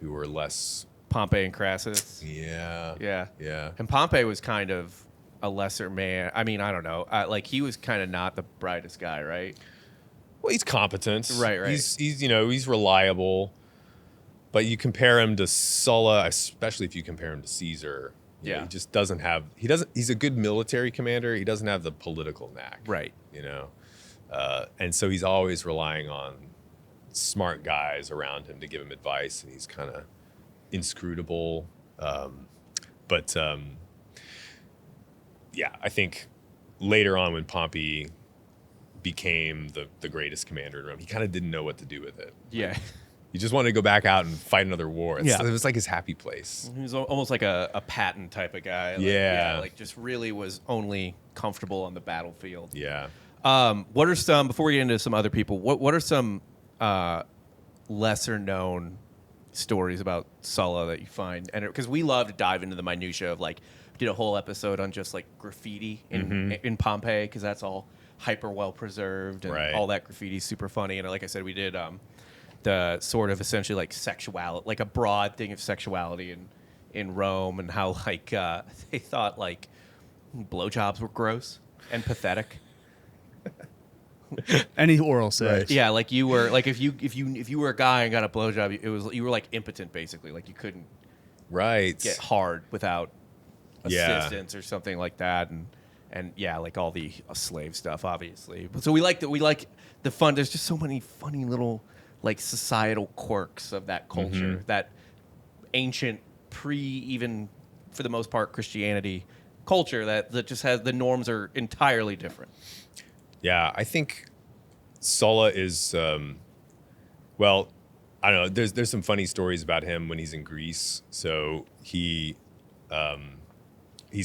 who were less. Pompey and Crassus. Yeah, Yeah. And Pompey was kind of a lesser man. I mean, I don't know. Like he was kind of not the brightest guy, right? Well, he's competent, Right. He's reliable, but you compare him to Sulla, especially if you compare him to Caesar. Yeah. He just doesn't have. He's a good military commander. He doesn't have the political knack, Right. And so he's always relying on smart guys around him to give him advice, and he's kind of inscrutable. Yeah, I think later on when Pompey became the greatest commander in Rome, he kind of didn't know what to do with it. Yeah. He just wanted to go back out and fight another war. Yeah. It was like his happy place. He was almost like a Patton type of guy. Like, Yeah. Like just really was only comfortable on the battlefield. Yeah. What are some, before we get into some other people, what are some lesser known stories about Sulla that you find? And because we love to dive into the minutia of like, did a whole episode on just like graffiti in Pompeii, because that's all hyper well preserved and Right. all that graffiti is super funny. And like I said, we did the sort of essentially like sexuality, like a broad thing of sexuality in Rome, and how like they thought like blowjobs were gross and pathetic. Any oral sex. Yeah, like you were like if you were a guy and got a blowjob, you were like impotent basically, like you couldn't Right. get hard without Yeah. assistance or something like that, and yeah, like all the slave stuff, obviously. But so we like the fun. There's just so many funny little like societal quirks of that culture, that ancient even for the most part Christianity culture that just has the norms are entirely different. Yeah, I think Sulla is, well, I don't know. There's some funny stories about him when he's in Greece. So he's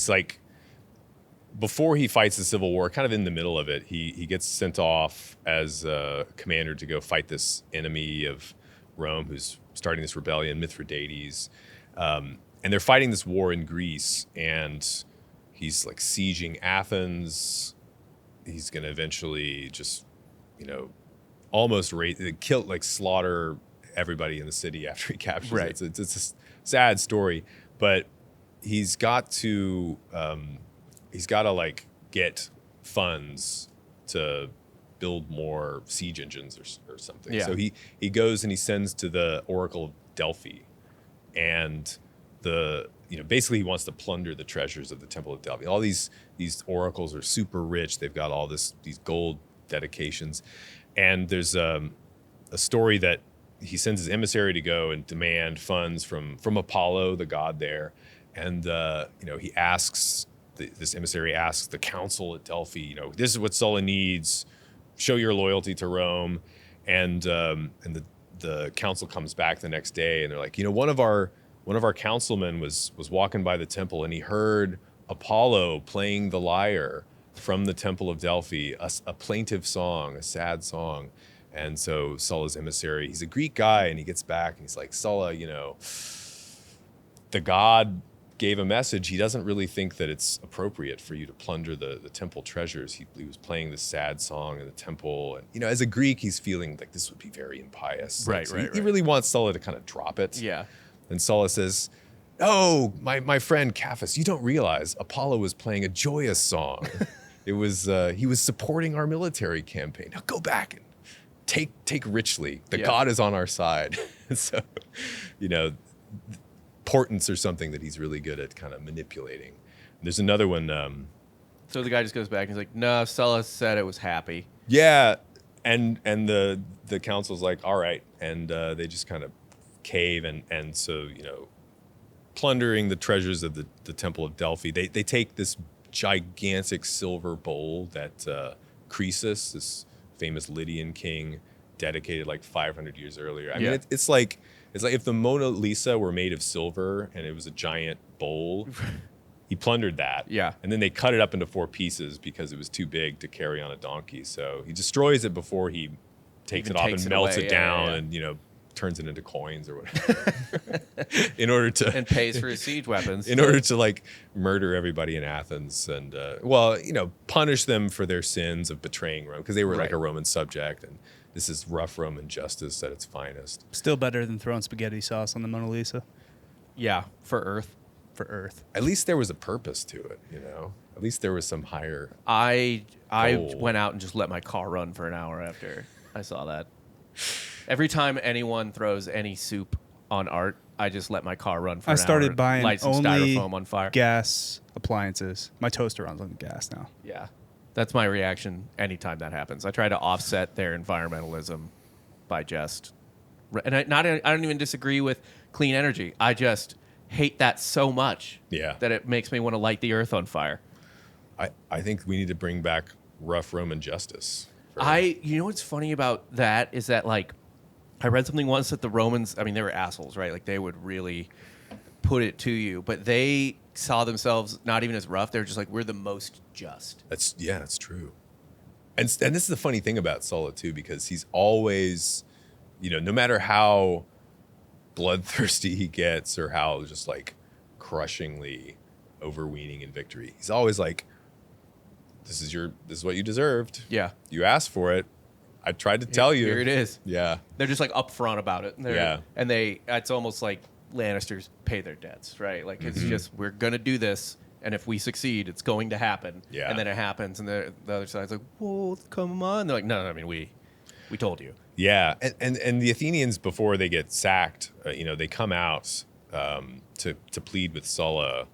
like, before he fights the civil war, kind of in the middle of it, he gets sent off as a commander to go fight this enemy of Rome who's starting this rebellion, Mithridates. And they're fighting this war in Greece, and he's like sieging Athens. He's going to eventually just, almost slaughter everybody in the city after he captures Right. it. It's a sad story, but he's got to like get funds to build more siege engines or something. Yeah. So he goes and he sends to the Oracle of Delphi, and basically he wants to plunder the treasures of the Temple of Delphi. All these oracles are super rich. They've got all these gold dedications, and there's a story that he sends his emissary to go and demand funds from Apollo, the god there, and he asks. This emissary asks the council at Delphi, this is what Sulla needs. Show your loyalty to Rome, and the council comes back the next day, and they're like, one of our one of our councilmen was walking by the temple and he heard Apollo playing the lyre from the Temple of Delphi, a plaintive song, a sad song. And so Sulla's emissary, he's a Greek guy, and he gets back and he's like, Sulla, the god gave a message. He doesn't really think that it's appropriate for you to plunder the temple treasures. He was playing this sad song in the temple. And, as a Greek, he's feeling like this would be very impious. Right, So right. He really wants Sulla to kind of drop it. Yeah. And Sulla says, "Oh, my friend Caiaphas, you don't realize Apollo was playing a joyous song. It was he was supporting our military campaign. Now go back and take richly. The god is on our side." So, importance or something that he's really good at kind of manipulating. There's another one. So the guy just goes back and he's like, "No, Sulla said it was happy." Yeah, and the council's like, "All right," and they just kind of cave and so plundering the treasures of the Temple of Delphi. They take this gigantic silver bowl that Croesus, this famous Lydian king, dedicated like 500 years earlier. I mean, it's like if the Mona Lisa were made of silver and it was a giant bowl. He plundered that. Yeah. And then they cut it up into 4 pieces because it was too big to carry on a donkey. So he destroys it before he takes it off and melts it down and turns it into coins or whatever. in order to and pays for his siege weapons. In order to like murder everybody in Athens and punish them for their sins of betraying Rome, because they were like a Roman subject, and this is rough Roman justice at its finest. Still better than throwing spaghetti sauce on the Mona Lisa. Yeah, for Earth. For Earth. At least there was a purpose to it, At least there was some higher I goal. went out and just let my car run for an hour after I saw that. Every time anyone throws any soup on art, I just let my car run for an hour. I started buying light some only styrofoam on fire. gas appliances. My toaster runs on gas now. Yeah. That's my reaction anytime that happens. I try to offset their environmentalism by just... And I don't even disagree with clean energy. I just hate that so much that it makes me want to light the earth on fire. I think we need to bring back rough Roman justice. You know what's funny about that is that, like, I read something once that the Romans, I mean, they were assholes, right? Like, they would really put it to you, but they saw themselves not even as rough. They were just like, we're the most just. That's true. And this is the funny thing about Sulla too, because he's always, no matter how bloodthirsty he gets or how just like crushingly overweening in victory, he's always like, this is what you deserved. Yeah. You asked for it. I tried to tell you. Here it is. Yeah. They're just like upfront about it. And it's almost like Lannisters pay their debts, right? Like, it's just, we're going to do this, and if we succeed, it's going to happen. Yeah. And then it happens, and the other side's like, well, come on. They're like, no, I mean, we told you. Yeah. And the Athenians, before they get sacked, they come out to plead with Sulla,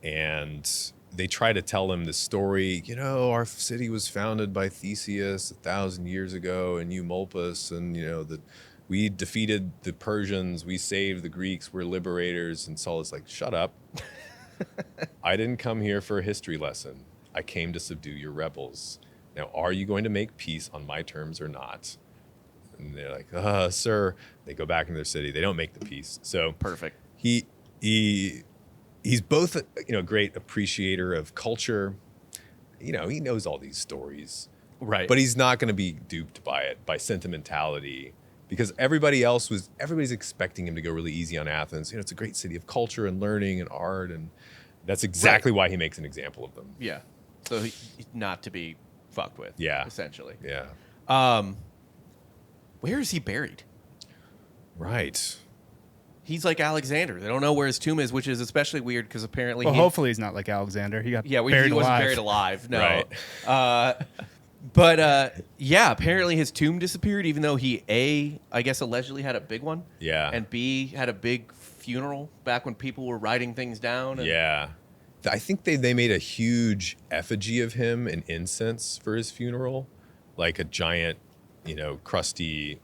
and they try to tell him the story. Our city was founded by Theseus 1,000 years ago in Eumolpus, and we defeated the Persians, we saved the Greeks, we're liberators. And Sulla's like, shut up. I didn't come here for a history lesson. I came to subdue your rebels. Now, are you going to make peace on my terms or not? And they're like, sir. They go back into their city. They don't make the peace. So Perfect. He's both a great appreciator of culture. He knows all these stories. Right. But he's not going to be duped by it, by sentimentality, because everybody's expecting him to go really easy on Athens. It's a great city of culture and learning and art, and that's exactly why he makes an example of them. Yeah. So he's not to be fucked with. Yeah. Essentially. Yeah. Where is he buried? Right. He's like Alexander. They don't know where his tomb is, which is especially weird because apparently hopefully he's not like Alexander. He got buried he wasn't alive. buried alive. No. Right. But apparently his tomb disappeared, even though he I guess allegedly had a big one. Yeah. And B, had a big funeral back when people were writing things down. And Yeah. I think they made a huge effigy of him in incense for his funeral, like a giant, crusty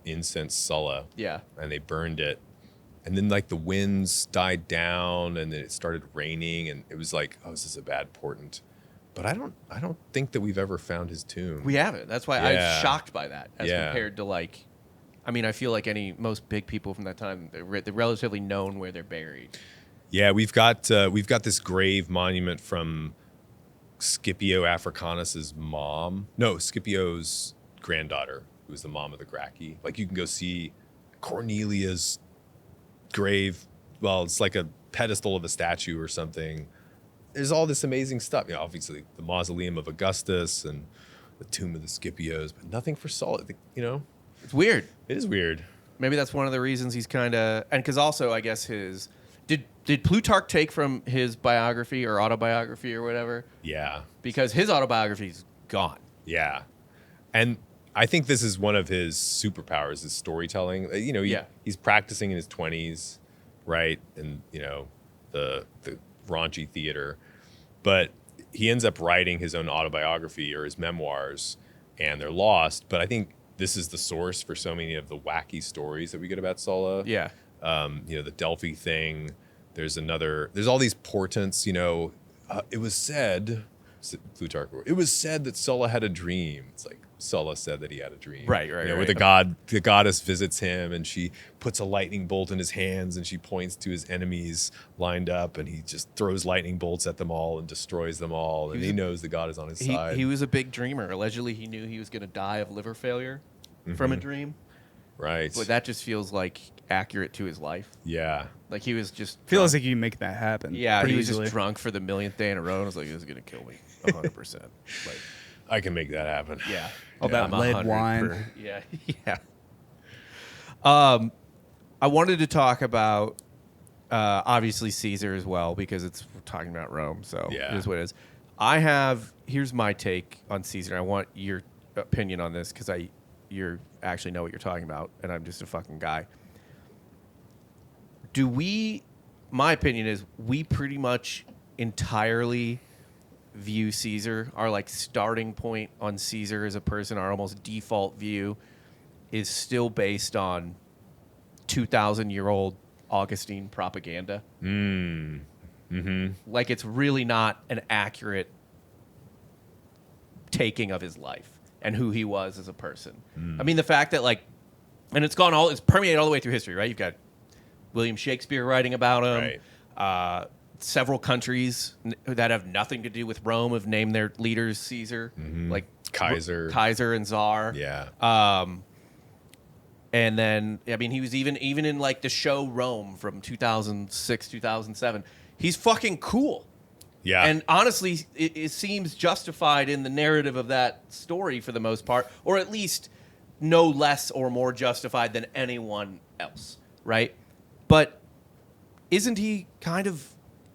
incense Sulla. Yeah. And they burned it. And then like the winds died down, and then it started raining, and it was like, oh, this is a bad portent. But I don't think that we've ever found his tomb. We haven't. That's why Yeah. I'm shocked by that as Yeah. compared to like I mean, I feel like most big people from that time, they're relatively known where they're buried. Yeah, we've got this grave monument from Scipio Africanus's mom. No, Scipio's granddaughter, who was the mom of the Gracchi. Like, you can go see Cornelia's grave. Well, it's like a pedestal of a statue or something. There's all this amazing stuff. You know, obviously the mausoleum of Augustus and the tomb of the Scipios, but nothing for Sulla. You know, It's weird. it is weird. Maybe that's one of the reasons he's kind of, and because also I guess did Plutarch take from his biography or autobiography or whatever? Yeah, Because his autobiography's gone. yeah, and I think this is one of his superpowers, is storytelling. You know, he's practicing in his 20s, right? And, you know, the raunchy theater. But he ends up writing his own autobiography or his memoirs, and they're lost. But I think this is the source for so many of the wacky stories that we get about Sulla. Yeah. You know, the Delphi thing. There's all these portents, you know. It was said, Plutarch, it was said that Sulla had a dream. It's like, Sulla said that he had a dream. Right. You know, where the goddess visits him and she puts a lightning bolt in his hands and she points to his enemies lined up and he just throws lightning bolts at them all and destroys them all. And he knows the god is on his side. He was a big dreamer. Allegedly, he knew he was going to die of liver failure from a dream. Right. But that just feels like accurate to his life. Yeah. Like he was just Feels like you can make that happen. Yeah, pretty he was easily. just drunk for the millionth day in a row and was like, this is going to kill me 100%. Like, I can make that happen. yeah. All that I'm lead 100 wine. Yeah. Yeah. I wanted to talk about obviously Caesar as well because we're talking about Rome, so Yeah. it is what it is. Here's my take on Caesar. I want your opinion on this because you actually know what you're talking about, and I'm just a fucking guy. My opinion is we pretty much entirely view Caesar, our like starting point on Caesar as a person, our almost default view is still based on 2,000-year-old Augustine propaganda. Like it's really not an accurate taking of his life and who he was as a person. I mean, the fact that like, and it's permeated all the way through history, right? You've got William Shakespeare writing about him. Right. Several countries that have nothing to do with Rome have named their leaders Caesar, like Kaiser and Tsar. Yeah. And then, I mean, he was even in like the show Rome from 2006, 2007. He's fucking cool. Yeah. And honestly, it seems justified in the narrative of that story for the most part, or at least no less or more justified than anyone else, right? But isn't he kind of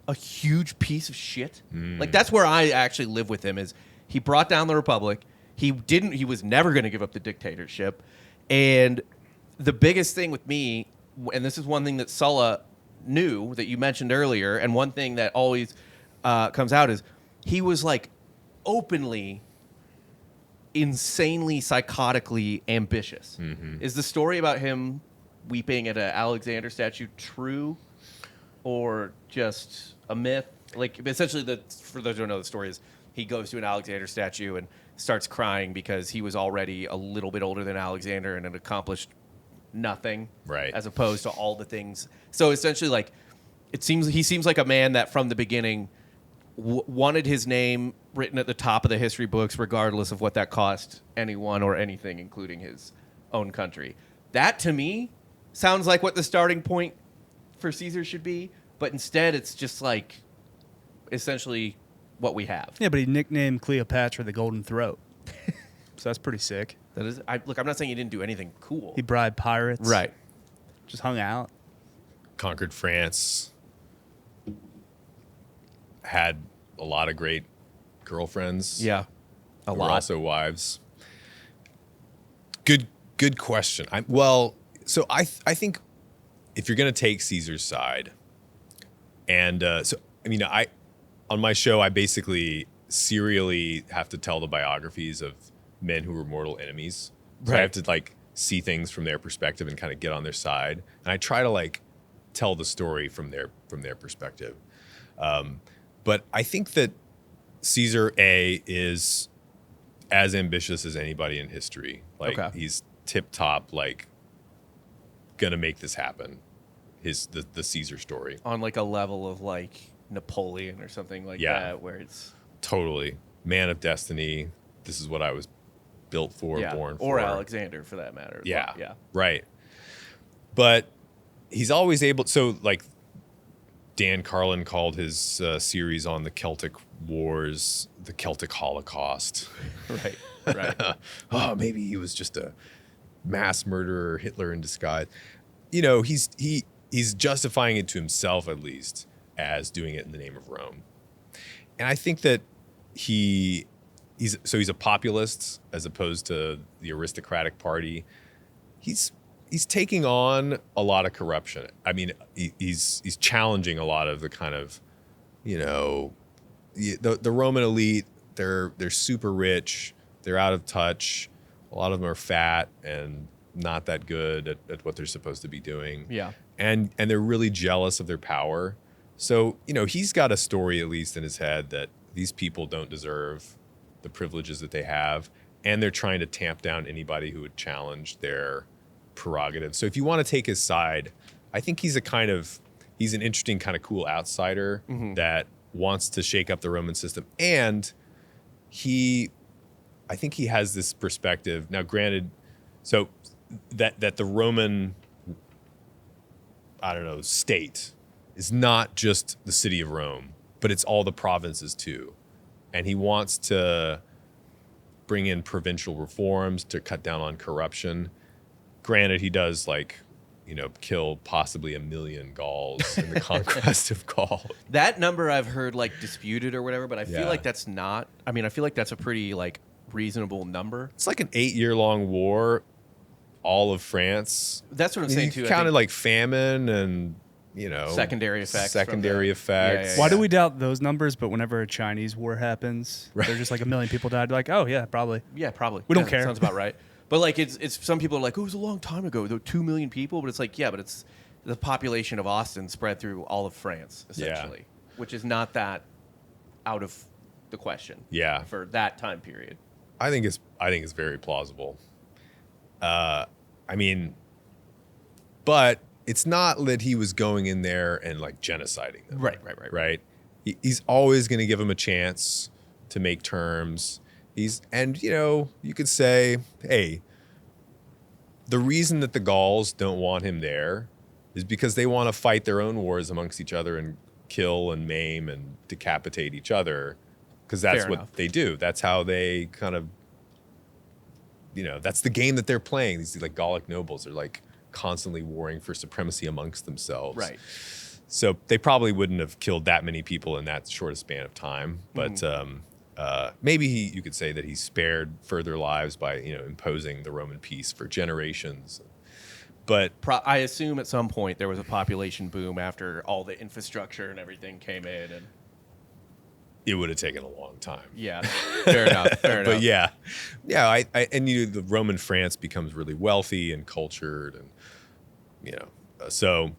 a huge piece of shit? Like, that's where I actually live with him, is he brought down the Republic. He was never going to give up the dictatorship. And the biggest thing with me, and this is one thing that Sulla knew that you mentioned earlier, and one thing that always comes out is he was like openly, insanely, psychotically ambitious. Is the story about him weeping at an Alexander statue true or just a myth? Like, essentially, for those who don't know, the story is he goes to an Alexander statue and starts crying because he was already a little bit older than Alexander and had accomplished nothing, Right. as opposed to all the things. So essentially, like, he seems like a man that from the beginning wanted his name written at the top of the history books, regardless of what that cost anyone or anything, including his own country. That, to me, sounds like what the starting point for Caesar should be, but instead it's just like essentially what we have. Yeah, but he nicknamed Cleopatra the Golden Throat. So that's pretty sick. That is, look, I'm not saying he didn't do anything cool. He bribed pirates. Right. Just hung out. Conquered France. Had a lot of great girlfriends. Yeah. A who were lot. also wives. Good question. I think if you're going to take Caesar's side, and on my show, I basically serially have to tell the biographies of men who were mortal enemies. So I have to like see things from their perspective and kind of get on their side, and I try to like tell the story from their perspective. But I think that Caesar is as ambitious as anybody in history. Like, Okay. he's tip top, like gonna make this happen. The Caesar story. On like a level of like Napoleon or something like Yeah. that, where it's Totally. Man of destiny. This is what I was built for, born or for. Alexander for that matter. Yeah. Yeah. Right. But he's always able. So, like, Dan Carlin called his series on the Celtic Wars the Celtic Holocaust. Right. Right. Oh, maybe he was just a mass murderer, Hitler in disguise. You know, he's justifying it to himself, at least, as doing it in the name of Rome. And I think that he's a populist as opposed to the aristocratic party. He's taking on a lot of corruption. I mean, he's challenging a lot of the kind of, you know, the Roman elite. They're super rich. They're out of touch. A lot of them are fat and not that good at what they're supposed to be doing. Yeah. And they're really jealous of their power. So, you know, he's got a story, at least in his head, that these people don't deserve the privileges that they have. And they're trying to tamp down anybody who would challenge their prerogative. So if you want to take his side, I think he's an interesting kind of cool outsider that wants to shake up the Roman system. And I think he has this perspective. Now, granted, so that the Roman, I don't know, state is not just the city of Rome, but it's all the provinces too. And he wants to bring in provincial reforms to cut down on corruption. Granted, he does, like, you know, kill possibly 1 million Gauls in the conquest of Gaul. That number I've heard like disputed or whatever, but I feel Yeah. like that's not. I mean, I feel like that's a pretty like reasonable number. It's like an 8-year-long war, all of France. That's what I'm saying too. I Counted think like famine and, you know, secondary effects. from Secondary the- effects. Yeah. Why do we doubt those numbers? But whenever a Chinese war happens, they're just like 1 million people died. Like, oh yeah, probably. Yeah, probably. We don't Yeah, care. Sounds about right. But like, it's some people are like, oh, it was a long time ago. There were 2 million people, but it's like, yeah, but it's the population of Austin spread through all of France, essentially, which is not that out of the question. Yeah. For that time period. I think it's very plausible. I mean, but it's not that he was going in there and like genociding them. Right. He's always going to give them a chance to make terms. And you know, you could say, hey, the reason that the Gauls don't want him there is because they want to fight their own wars amongst each other and kill and maim and decapitate each other, because that's Fair what enough. they do. That's how they kind of, you know, that's the game that they're playing. These like Gallic nobles are like constantly warring for supremacy amongst themselves. Right. So they probably wouldn't have killed that many people in that short a span of time. But maybe you could say that he spared further lives by, you know, imposing the Roman peace for generations. But I assume at some point there was a population boom after all the infrastructure and everything came in, and it would have taken a long time. yeah, fair enough. But yeah, and the Roman France becomes really wealthy and cultured, and you know, so,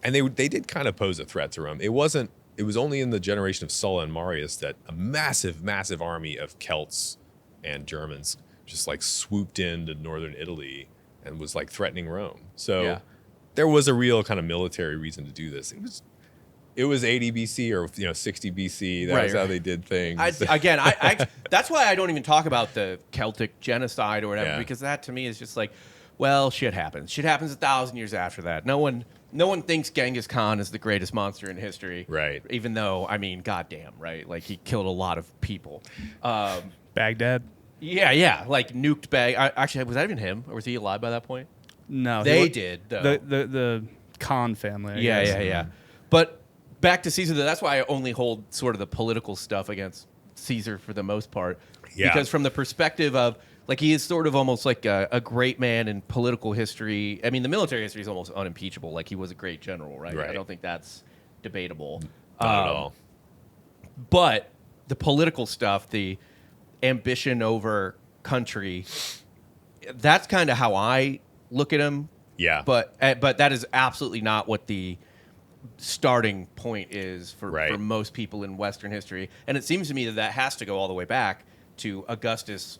and they did kind of pose a threat to Rome. It was only in the generation of Sulla and Marius that a massive army of Celts and Germans just like swooped into northern Italy and was like threatening Rome. So Yeah. there was a real kind of military reason to do this. It was 80 BC or 60 BC. That was how they did things. I that's why I don't even talk about the Celtic genocide or whatever, Yeah. because that to me is just like, well, shit happens. Shit happens 1,000 years after that. No one thinks Genghis Khan is the greatest monster in history. Right. Even though, I mean, goddamn, right? Like, he killed a lot of people. Baghdad? Yeah, like nuked actually, was that even him? Or was he alive by that point? No. They did, though. The Khan family. I guess. Yeah. But back to Caesar, that's why I only hold sort of the political stuff against Caesar for the most part. Yeah. Because from the perspective of, like, he is sort of almost like a great man in political history. I mean, the military history is almost unimpeachable. Like, he was a great general, right? Right. I don't think that's debatable. Not at all. But the political stuff, the ambition over country, that's kind of how I look at him. Yeah. But that is absolutely not what the starting point is for most people in Western history. And it seems to me that has to go all the way back to Augustus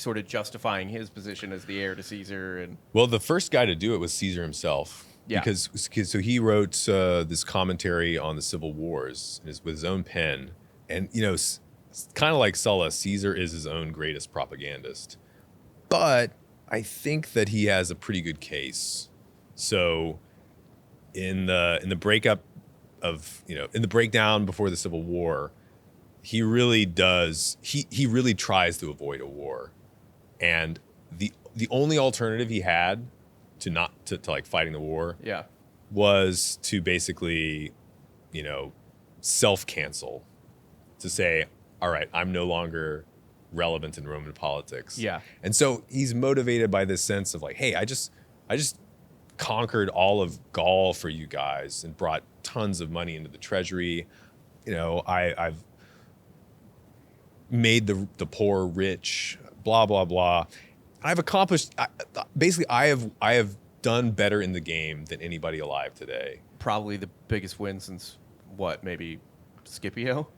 sort of justifying his position as the heir to Caesar. And Well, the first guy to do it was Caesar himself. Yeah. Because so he wrote this commentary on the civil wars with his own pen, and it's kind of like Sulla. Caesar is his own greatest propagandist, but I think that he has a pretty good case. So in the breakup of in the breakdown before the Civil War, he really does he really tries to avoid a war, and the only alternative he had to like fighting the war yeah, was to basically self-cancel, to say, all right, I'm no longer relevant in Roman politics. Yeah. And so he's motivated by this sense of like, hey, I just conquered all of Gaul for you guys and brought tons of money into the treasury. I've made the poor rich, blah, blah, blah. I've accomplished, basically, I have done better in the game than anybody alive today. probably the biggest win since maybe Scipio?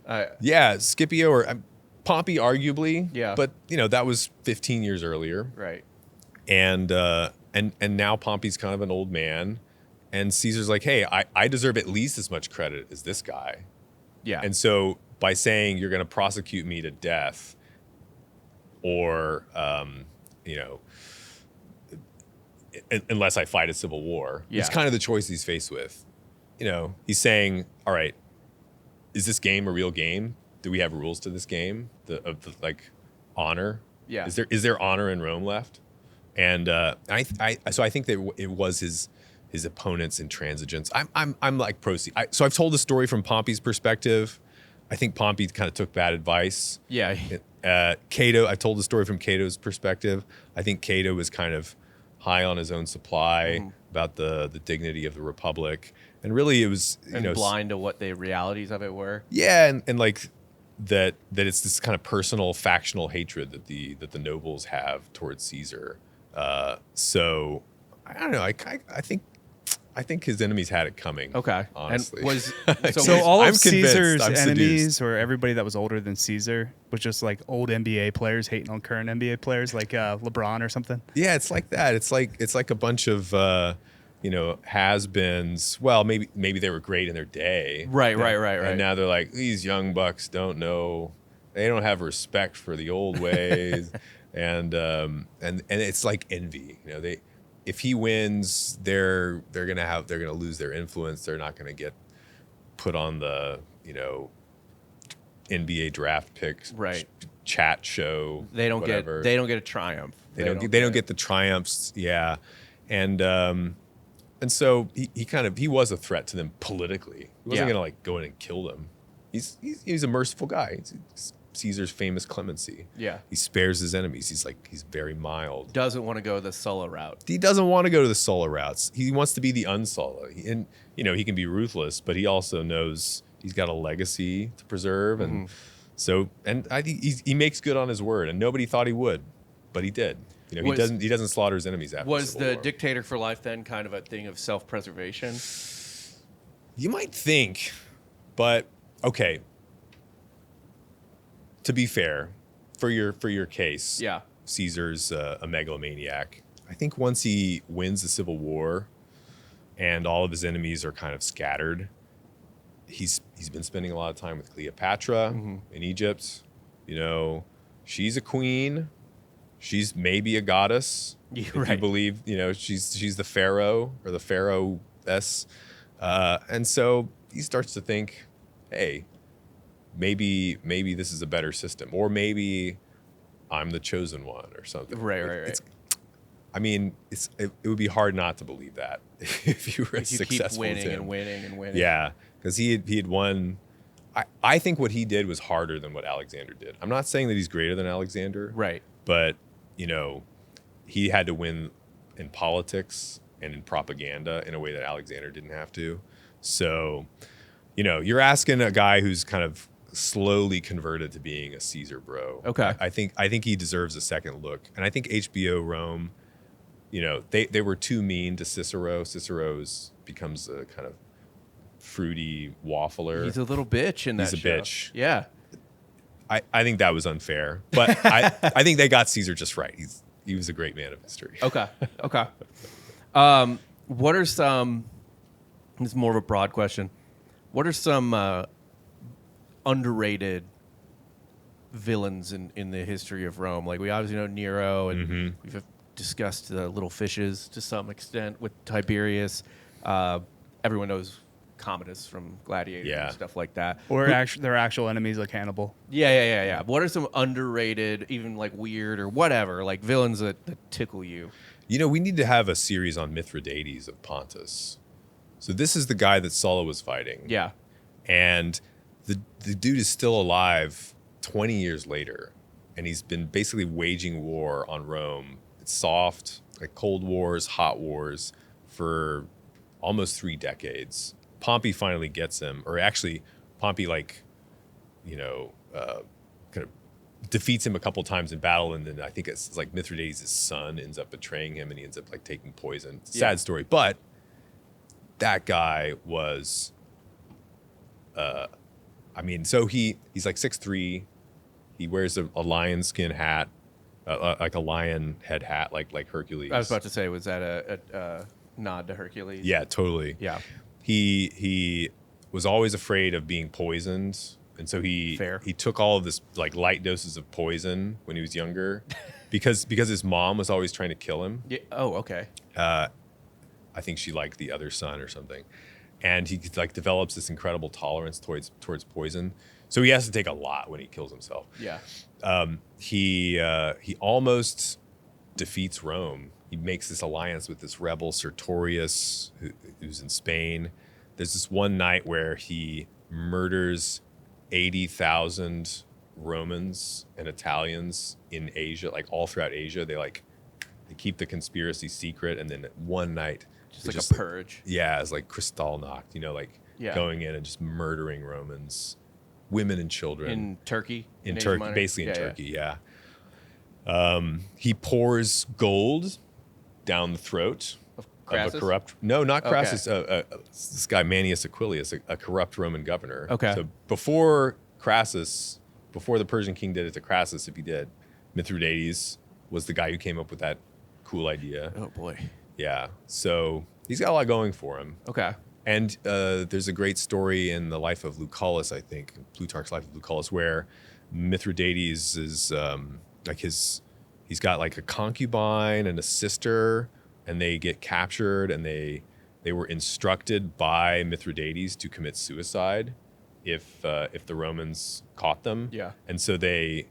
Yeah, Scipio or Pompey, arguably. Yeah. But that was 15 years earlier, Right. and now Pompey's kind of an old man, and Caesar's like, hey, I deserve at least as much credit as this guy, Yeah. and so by saying you're going to prosecute me to death, or unless I fight a civil war, Yeah. it's kind of the choice he's faced with. He's saying, all right, is this game a real game? Do we have rules to this game? Like honor? Yeah. Is there honor in Rome left? And so I think that it was his opponent's intransigence. I'm like so I've told the story from Pompey's perspective. I think Pompey kind of took bad advice. Yeah. Cato, I told the story from Cato's perspective. I think Cato was kind of high on his own supply about the dignity of the Republic, and really it was blind to what the realities of it were. Yeah, and like that it's this kind of personal factional hatred that the nobles have towards Caesar. So I don't know. I think his enemies had it coming. Okay. Honestly. And So all I'm of convinced. Caesar's I'm enemies, seduced. or everybody that was older than Caesar, was just like old NBA players hating on current NBA players, like LeBron or something. Yeah, it's like that. It's like a bunch of has-beens. Well, maybe they were great in their day. Right. And now they're like, these young bucks don't know. They don't have respect for the old ways, and it's like envy. If he wins, they're gonna lose their influence. They're not gonna get put on the NBA draft picks chat show. They don't whatever. get a triumph. They don't get the triumphs. Yeah, and so he was a threat to them politically. He wasn't gonna like go in and kill them. He's a merciful guy. He's Caesar's famous clemency. Yeah. He spares his enemies. He's very mild. Doesn't want to go the Sulla route. He doesn't want to go to the Sulla routes. He wants to be the unsulla. And he can be ruthless, but he also knows he's got a legacy to preserve, and and I think he makes good on his word. And nobody thought he would, but he did. He doesn't slaughter his enemies after. Was Civil the War. dictator for life then kind of a thing of self-preservation? You might think, but okay. To be fair, for your case, Yeah. Caesar's a megalomaniac. I think once he wins the Civil War, and all of his enemies are kind of scattered, he's been spending a lot of time with Cleopatra in Egypt. She's a queen. She's maybe a goddess. If you believe, she's the pharaoh or the pharaohess. And so he starts to think, hey, maybe this is a better system, or maybe I'm the chosen one or something. Right. I mean, it would be hard not to believe that if you were as successful keep as winning him. and winning and winning. Yeah, because he had won. I think what he did was harder than what Alexander did. I'm not saying that he's greater than Alexander. Right. But, he had to win in politics and in propaganda in a way that Alexander didn't have to. So, you're asking a guy who's kind of slowly converted to being a Caesar bro. Okay. I think he deserves a second look. And I think HBO Rome, they were too mean to Cicero. Cicero's becomes a kind of fruity waffler. He's a little bitch in that He's a show. bitch. Yeah. I think that was unfair, but I think they got Caesar just right. He was a great man of history. Okay. What are some? This is more of a broad question. What are some underrated villains in the history of Rome? Like we obviously know Nero, and we've discussed the little fishes to some extent with Tiberius. Everyone knows Commodus from Gladiator and stuff like that. Or their actual enemies like Hannibal. Yeah. What are some underrated, even like weird or whatever, like villains that tickle you? You know, we need to have a series on Mithridates of Pontus. So this is the guy that Sulla was fighting. Yeah. And the dude is still alive 20 years later. And he's been basically waging war on Rome. It's soft, like cold wars, hot wars for almost 3 decades. Pompey finally gets him, or actually Pompey kind of defeats him a couple times in battle, and then I think it's like Mithridates' son ends up betraying him, and he ends up like taking poison. It's a sad story, but that guy was, so he's like 6'3", he wears a lion skin hat, like a lion head hat, like Hercules. I was about to say, was that a nod to Hercules? Yeah, totally. Yeah. He was always afraid of being poisoned, and so he took all of this like light doses of poison when he was younger, because his mom was always trying to kill him. Yeah. Oh, okay. I think she liked the other son or something, and he like develops this incredible tolerance towards poison. So he has to take a lot when he kills himself. Yeah. He almost defeats Rome. He makes this alliance with this rebel Sertorius, who's in Spain. There's this one night where he murders 80,000 Romans and Italians in Asia, like all throughout Asia. They keep the conspiracy secret, and then one night, just a purge. It's like Kristallnacht, going in and just murdering Romans, women and children. In Turkey? In Turkey, basically in Turkey, He pours gold down the throat of a corrupt. No, not Crassus. This guy Manius Aquilius, a corrupt Roman governor. Okay. So before the Persian king did it to Crassus, if he did, Mithridates was the guy who came up with that cool idea. Oh boy. Yeah. So he's got a lot going for him. Okay. And there's a great story in the life of Lucullus, I think, Plutarch's life of Lucullus, where Mithridates is he's got like a concubine and a sister, and they get captured, and they were instructed by Mithridates to commit suicide if the Romans caught them. Yeah. And so they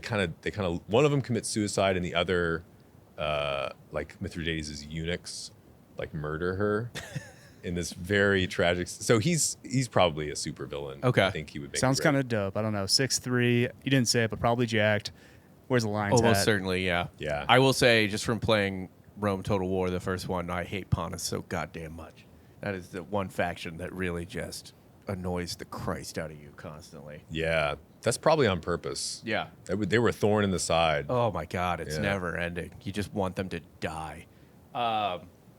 kind of one of them commits suicide, and the other like Mithridates' eunuchs like murder her. In this very tragic, so he's probably a super villain. Okay, I think he would make. Sounds kind of dope. I don't know, 6'3". You didn't say it, but probably jacked. Where's the lion's Almost hat? certainly, yeah. Yeah. I will say, just from playing Rome Total War, the first one, I hate Pontus so goddamn much. That is the one faction that really just annoys the Christ out of you constantly. Yeah, that's probably on purpose. Yeah. They were a thorn in the side. Oh my God, it's never ending. You just want them to die.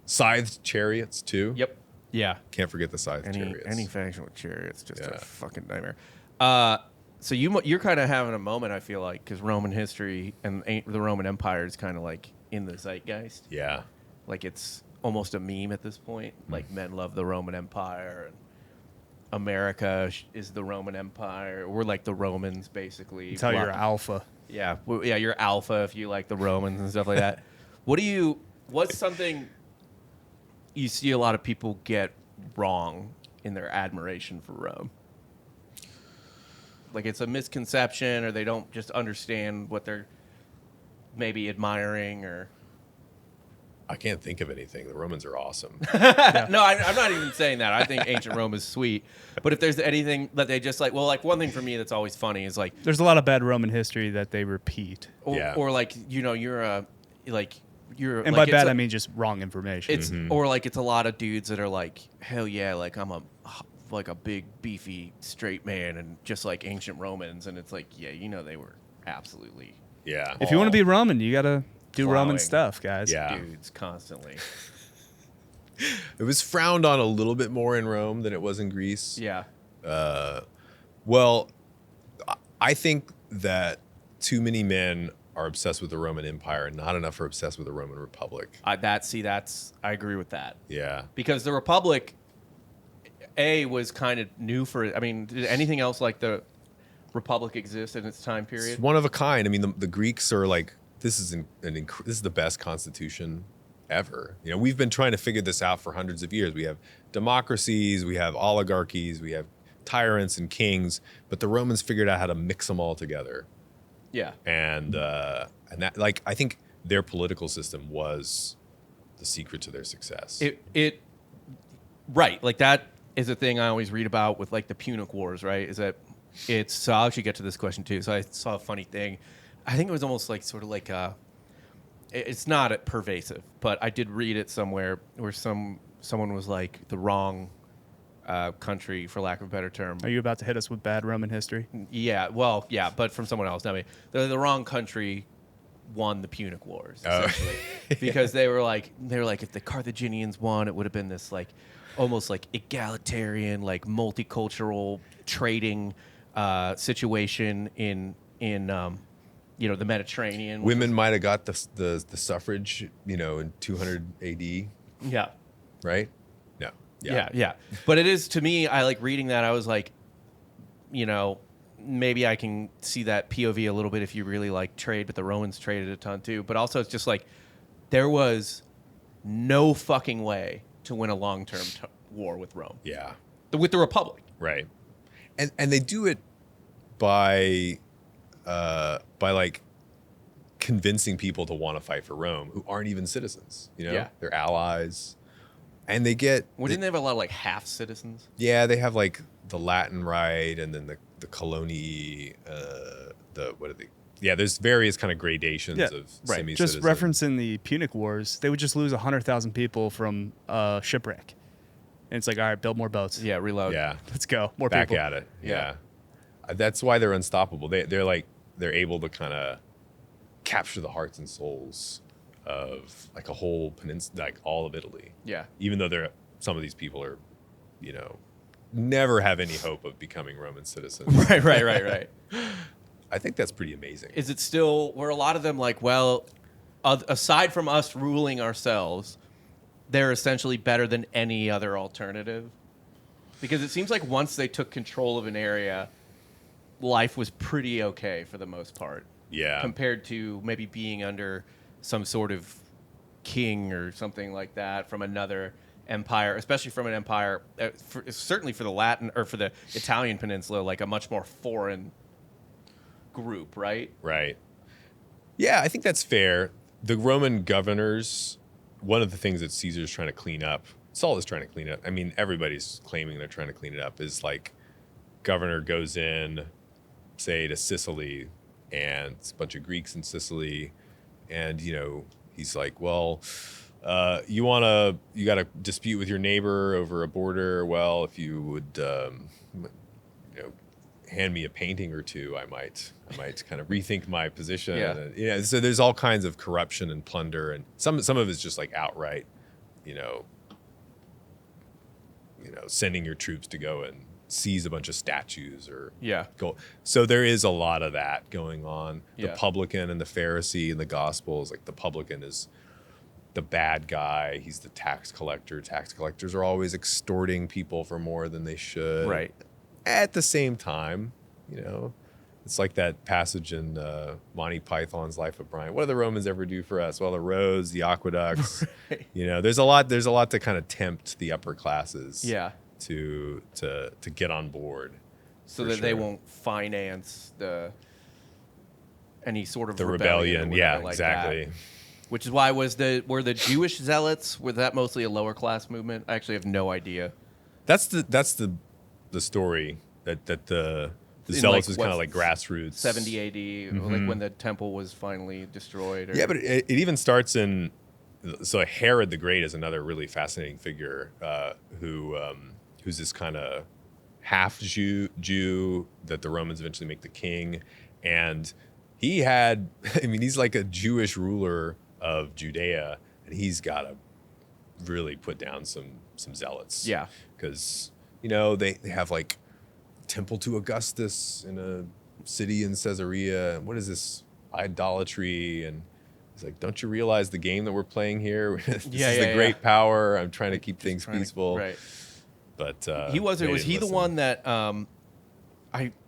Scythed chariots too. Yep. Yeah. Can't forget the scythed chariots. Any faction with chariots, just a fucking nightmare. So you're kind of having a moment, I feel like, because Roman history and the Roman Empire is kind of like in the zeitgeist. Yeah. Like it's almost a meme at this point. Like men love the Roman Empire, and America is the Roman Empire. We're like the Romans, basically. That's how you're alpha. Yeah, you're alpha if you like the Romans and stuff like that. What's something you see a lot of people get wrong in their admiration for Rome? Like it's a misconception, or they don't just understand what they're maybe admiring, or... I can't think of anything. The Romans are awesome. No, I'm not even saying that. I think ancient Rome is sweet. But if there's anything that they just like, well, like one thing for me that's always funny is like... There's a lot of bad Roman history that they repeat. Or like, you're a... And by bad, I mean just wrong information. It's or like it's a lot of dudes that are like, hell yeah, like I'm a big beefy straight man, and just like ancient Romans, and it's like, yeah, they were absolutely If you want to be Roman, you gotta do Roman stuff, guys. Yeah. dudes constantly. It was frowned on a little bit more in Rome than it was in Greece. Yeah. Well, I think that too many men are obsessed with the Roman Empire and not enough are obsessed with the Roman Republic. I agree with that. Yeah. Because the Republic, was kind of new for. I mean, did anything else like the Republic exist in its time period? It's one of a kind. I mean, the Greeks are like, this is this is the best constitution ever. You know, we've been trying to figure this out for hundreds of years. We have democracies, we have oligarchies, we have tyrants and kings, but the Romans figured out how to mix them all together. Yeah. And that, like, I think their political system was the secret to their success. Right. Like that is a thing I always read about with like the Punic Wars, right? Is that so I'll actually get to this question too. So I saw a funny thing. I think it was almost like sort of like it's not pervasive, but I did read it somewhere where someone was like the wrong country, for lack of a better term. Are you about to hit us with bad Roman history? Yeah, well, yeah, but from someone else. I mean, the wrong country won the Punic Wars, essentially, because they were like, if the Carthaginians won, it would have been this like almost like egalitarian, like multicultural trading situation in the Mediterranean. Women might have got the suffrage, in 200 AD, Yeah. right? No. Yeah. But it is, to me, I like reading that. I was like, maybe I can see that POV a little bit if you really like trade, but the Romans traded a ton too. But also it's just like there was no fucking way to win a long-term war with Rome. Yeah. With the Republic. Right. And they do it by like convincing people to want to fight for Rome who aren't even citizens, Yeah. They're allies. And they get... Didn't they have a lot of like half citizens? Yeah, they have like the Latin right and then the colony, there's various kind of gradations of semi-citizen. Just referencing the Punic Wars, they would just lose 100,000 people from shipwreck. And it's like, all right, build more boats. Yeah, reload. Yeah. Let's go. More Back people. at it. Yeah. That's why they're unstoppable. They're able to kind of capture the hearts and souls of like a whole peninsula, like all of Italy. Yeah. Even though some of these people are, never have any hope of becoming Roman citizens. Right. I think that's pretty amazing. Is it still, were a lot of them like, well, aside from us ruling ourselves, they're essentially better than any other alternative? Because it seems like once they took control of an area, life was pretty okay for the most part. Yeah. Compared to maybe being under some sort of king or something like that from another empire, especially from an empire, certainly for the Latin or for the Italian peninsula, like a much more foreign group, right? Right. Yeah, I think that's fair. The Roman governors, one of the things that Caesar's trying to clean up, Sulla's trying to clean up, I mean, everybody's claiming they're trying to clean it up, is like governor goes in, say, to Sicily, and it's a bunch of Greeks in Sicily, and, he's like, well, you got a dispute with your neighbor over a border. Well, if you would, hand me a painting or two, I might kind of rethink my position. Yeah. And, so there's all kinds of corruption and plunder, and some of it's just like outright, sending your troops to go and seize a bunch of statues or go. So there is a lot of that going on. The publican and the Pharisee in the Gospels, like the publican is the bad guy. He's the tax collector. Tax collectors are always extorting people for more than they should. Right. At the same time, it's like that passage in Monty Python's Life of Brian. What do the Romans ever do for us? Well, the roads, the aqueducts. Right. There's a lot to kind of tempt the upper classes. Yeah. To get on board, so that they won't finance any sort of the rebellion. Yeah, like exactly. That. Which is why were the Jewish zealots, were that mostly a lower class movement? I actually have no idea. That's the story that the zealots was kind of like grassroots. 70 AD, like when the temple was finally destroyed. Yeah, but it even starts in. So Herod the Great is another really fascinating figure who's this kind of half Jew that the Romans eventually make the king, and he's like a Jewish ruler of Judea, and he's got to really put down some zealots. Yeah, because they have like temple to Augustus in city in Caesarea. What is this idolatry? And he's like, don't you realize the game that we're playing here? This is the great power. I'm trying to keep things peaceful. Right. But Was he the listen. one that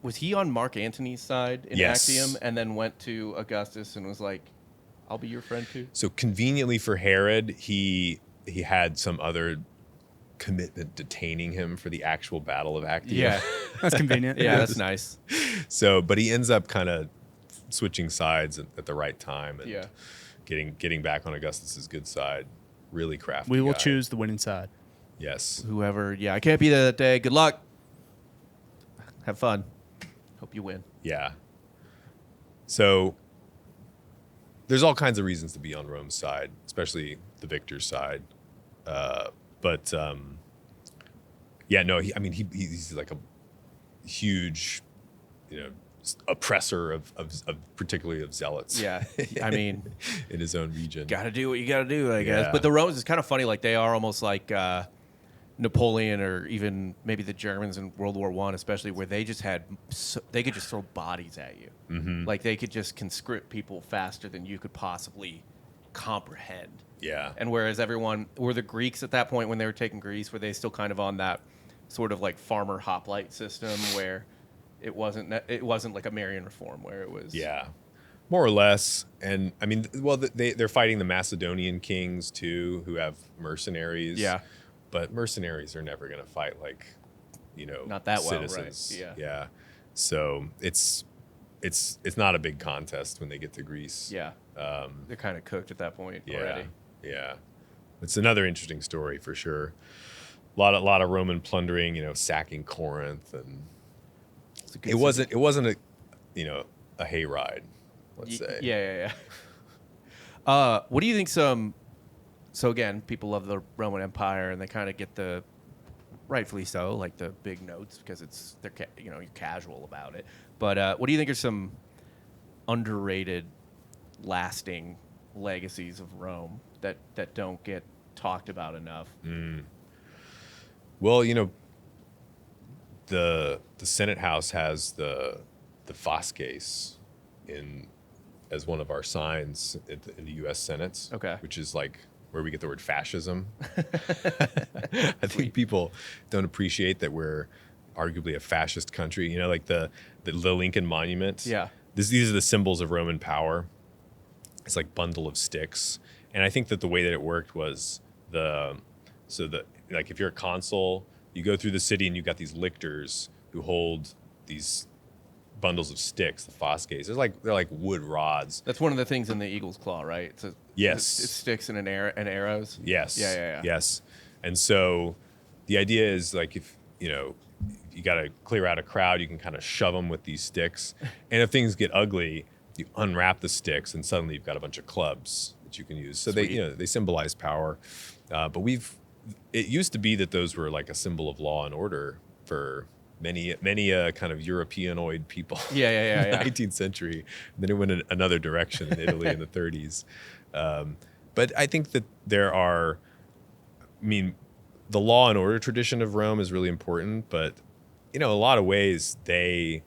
was he on Mark Antony's side in Yes. Actium and then went to Augustus and was like, I'll be your friend too? So conveniently for Herod, he had some other commitment detaining him for the actual Battle of Actium. Yeah. That's convenient. Yeah, that's nice. So, but he ends up kind of switching sides at the right time and Yeah. getting back on Augustus's good side. Really crafty. We will guy. choose the winning side. Yes. Whoever, I can't be there that day. Good luck. Have fun. Hope you win. Yeah. So there's all kinds of reasons to be on Rome's side, especially the victor's side. But he's like a huge, oppressor of particularly of zealots. Yeah. I mean, in his own region. got to do what you got to do, I guess. Yeah. But the Romans is kind of funny. Like, they are almost like Napoleon or even maybe the Germans in World War I, especially, where they just they could just throw bodies at you. Mm-hmm. Like, they could just conscript people faster than you could possibly comprehend. Yeah. And whereas were the Greeks at that point when they were taking Greece, were they still kind of on that sort of like farmer hoplite system where it wasn't like a Marian reform where it was. Yeah. More or less. And I mean, well, they're fighting the Macedonian kings too, who have mercenaries. Yeah. But mercenaries are never going to fight like, Not that well, right. citizens. Yeah. Yeah. So it's not a big contest when they get to Greece. Yeah. They're kind of cooked at that point already. Yeah. It's another interesting story for sure. A lot of Roman plundering, sacking Corinth, and it wasn't a hayride, let's say. Yeah. What do you think so again, people love the Roman Empire and they kind of get the, rightfully so, like the big notes because you're casual about it. But what do you think are some underrated, lasting legacies of Rome that don't get talked about enough? Well, the Senate House has the fasces as one of our signs in the U.S. Senates. Okay. Which is like where we get the word fascism. I think people don't appreciate that we're arguably a fascist country. Like the Lincoln Monument. Yeah. These are the symbols of Roman power. It's like bundle of sticks. And I think that the way that it worked was if you're a consul, you go through the city and you've got these lictors who hold these bundles of sticks, the fasces. They're like wood rods. That's one of the things in the Eagle's Claw, right? Yes. It's sticks and arrows. Yes. Yeah. Yes. And so the idea is like if, you got to clear out a crowd, you can kind of shove them with these sticks. And if things get ugly, you unwrap the sticks and suddenly you've got a bunch of clubs that you can use. So they symbolize power. But it used to be that those were like a symbol of law and order for many kind of Europeanoid people. Yeah. In the 19th century. And then it went in another direction in Italy in the 30s. But I think that the law and order tradition of Rome is really important, but in a lot of ways they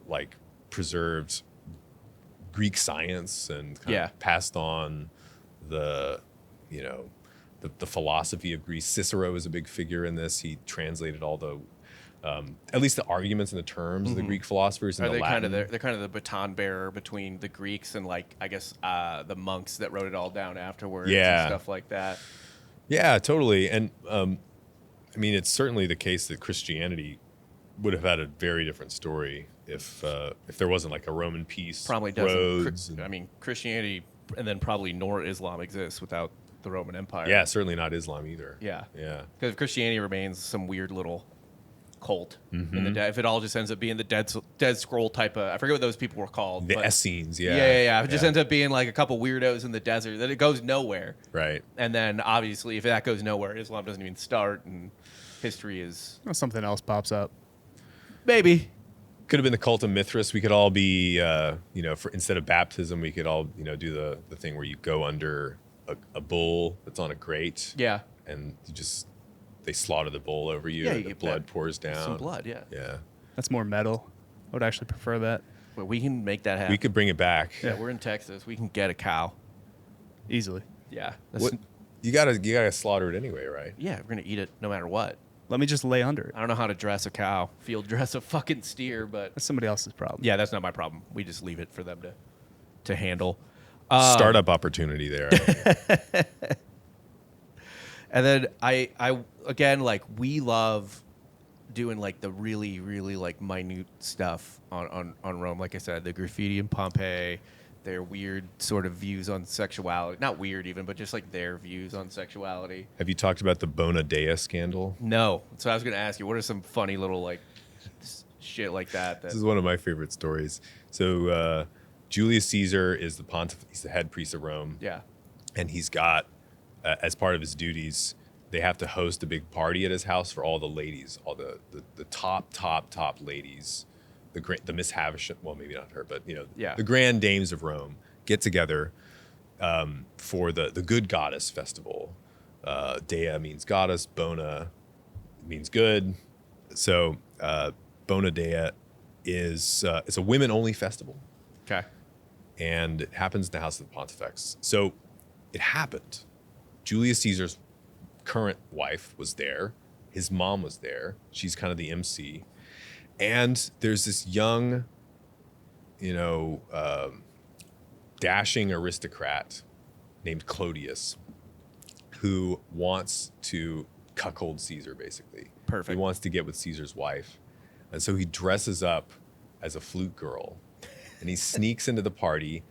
like preserved Greek science and kind of passed on the philosophy of Greece. Cicero is a big figure in this. He translated all the at least the arguments and the terms of the Greek philosophers into Latin. They're kind of the baton bearer between the Greeks and the monks that wrote it all down afterwards and stuff like that. Yeah, totally. And it's certainly the case that Christianity would have had a very different story if there wasn't like a Roman peace. Probably roads doesn't. Christianity and then probably nor Islam exists without the Roman Empire. Yeah, certainly not Islam either. Yeah. Because if Christianity remains some weird little cult in the if it all just ends up being the Dead Scroll type of, I forget what those people were called. The Essenes, yeah. It just ends up being like a couple weirdos in the desert that it goes nowhere. Right. And then obviously if that goes nowhere, Islam doesn't even start and history is Something else pops up. Maybe. Could have been the cult of Mithras. We could all be, instead of baptism, we could all, do the thing where you go under a bull that's on a grate. Yeah. And they slaughter the bull over you. Yeah, and you the get blood pours down. Some blood, yeah. Yeah. That's more metal. would actually prefer that But we can make that happen. We could bring it back. Yeah, we're in Texas. We can get a cow. easily. Yeah. What, you gotta slaughter it anyway, right? Yeah, we're gonna eat it no matter what. Let me just lay under it. I don't know how to dress a cow. Field dress a fucking steer, but That's somebody else's problem. yeah, that's not my problem. We just leave it for them to handle. Startup opportunity there. And then I again, like, we love doing like the really, really like minute stuff on Rome. Like I said, the graffiti in Pompeii, their weird sort of views on sexuality. Not weird even, but just like their views on sexuality. Have you talked about the Bona Dea scandal? No. So I was going to ask you, what are some funny little like shit like that? This is one of my favorite stories. So Julius Caesar is the pontiff. He's the head priest of Rome. Yeah. And he's got, as part of his duties, they have to host a big party at his house for all the ladies, all the top ladies, the Miss Havisham, well, maybe not her, but the grand dames of Rome get together for the good goddess festival. Dea means goddess, Bona means good. So Bona Dea is it's a women-only festival. Okay. And it happens in the house of the Pontifex. So it happened. Julius Caesar's current wife was there. His mom was there. She's kind of the MC. And there's this young, dashing aristocrat named Clodius who wants to cuckold Caesar, basically. Perfect. He wants to get with Caesar's wife. And so he dresses up as a flute girl and he sneaks into the party,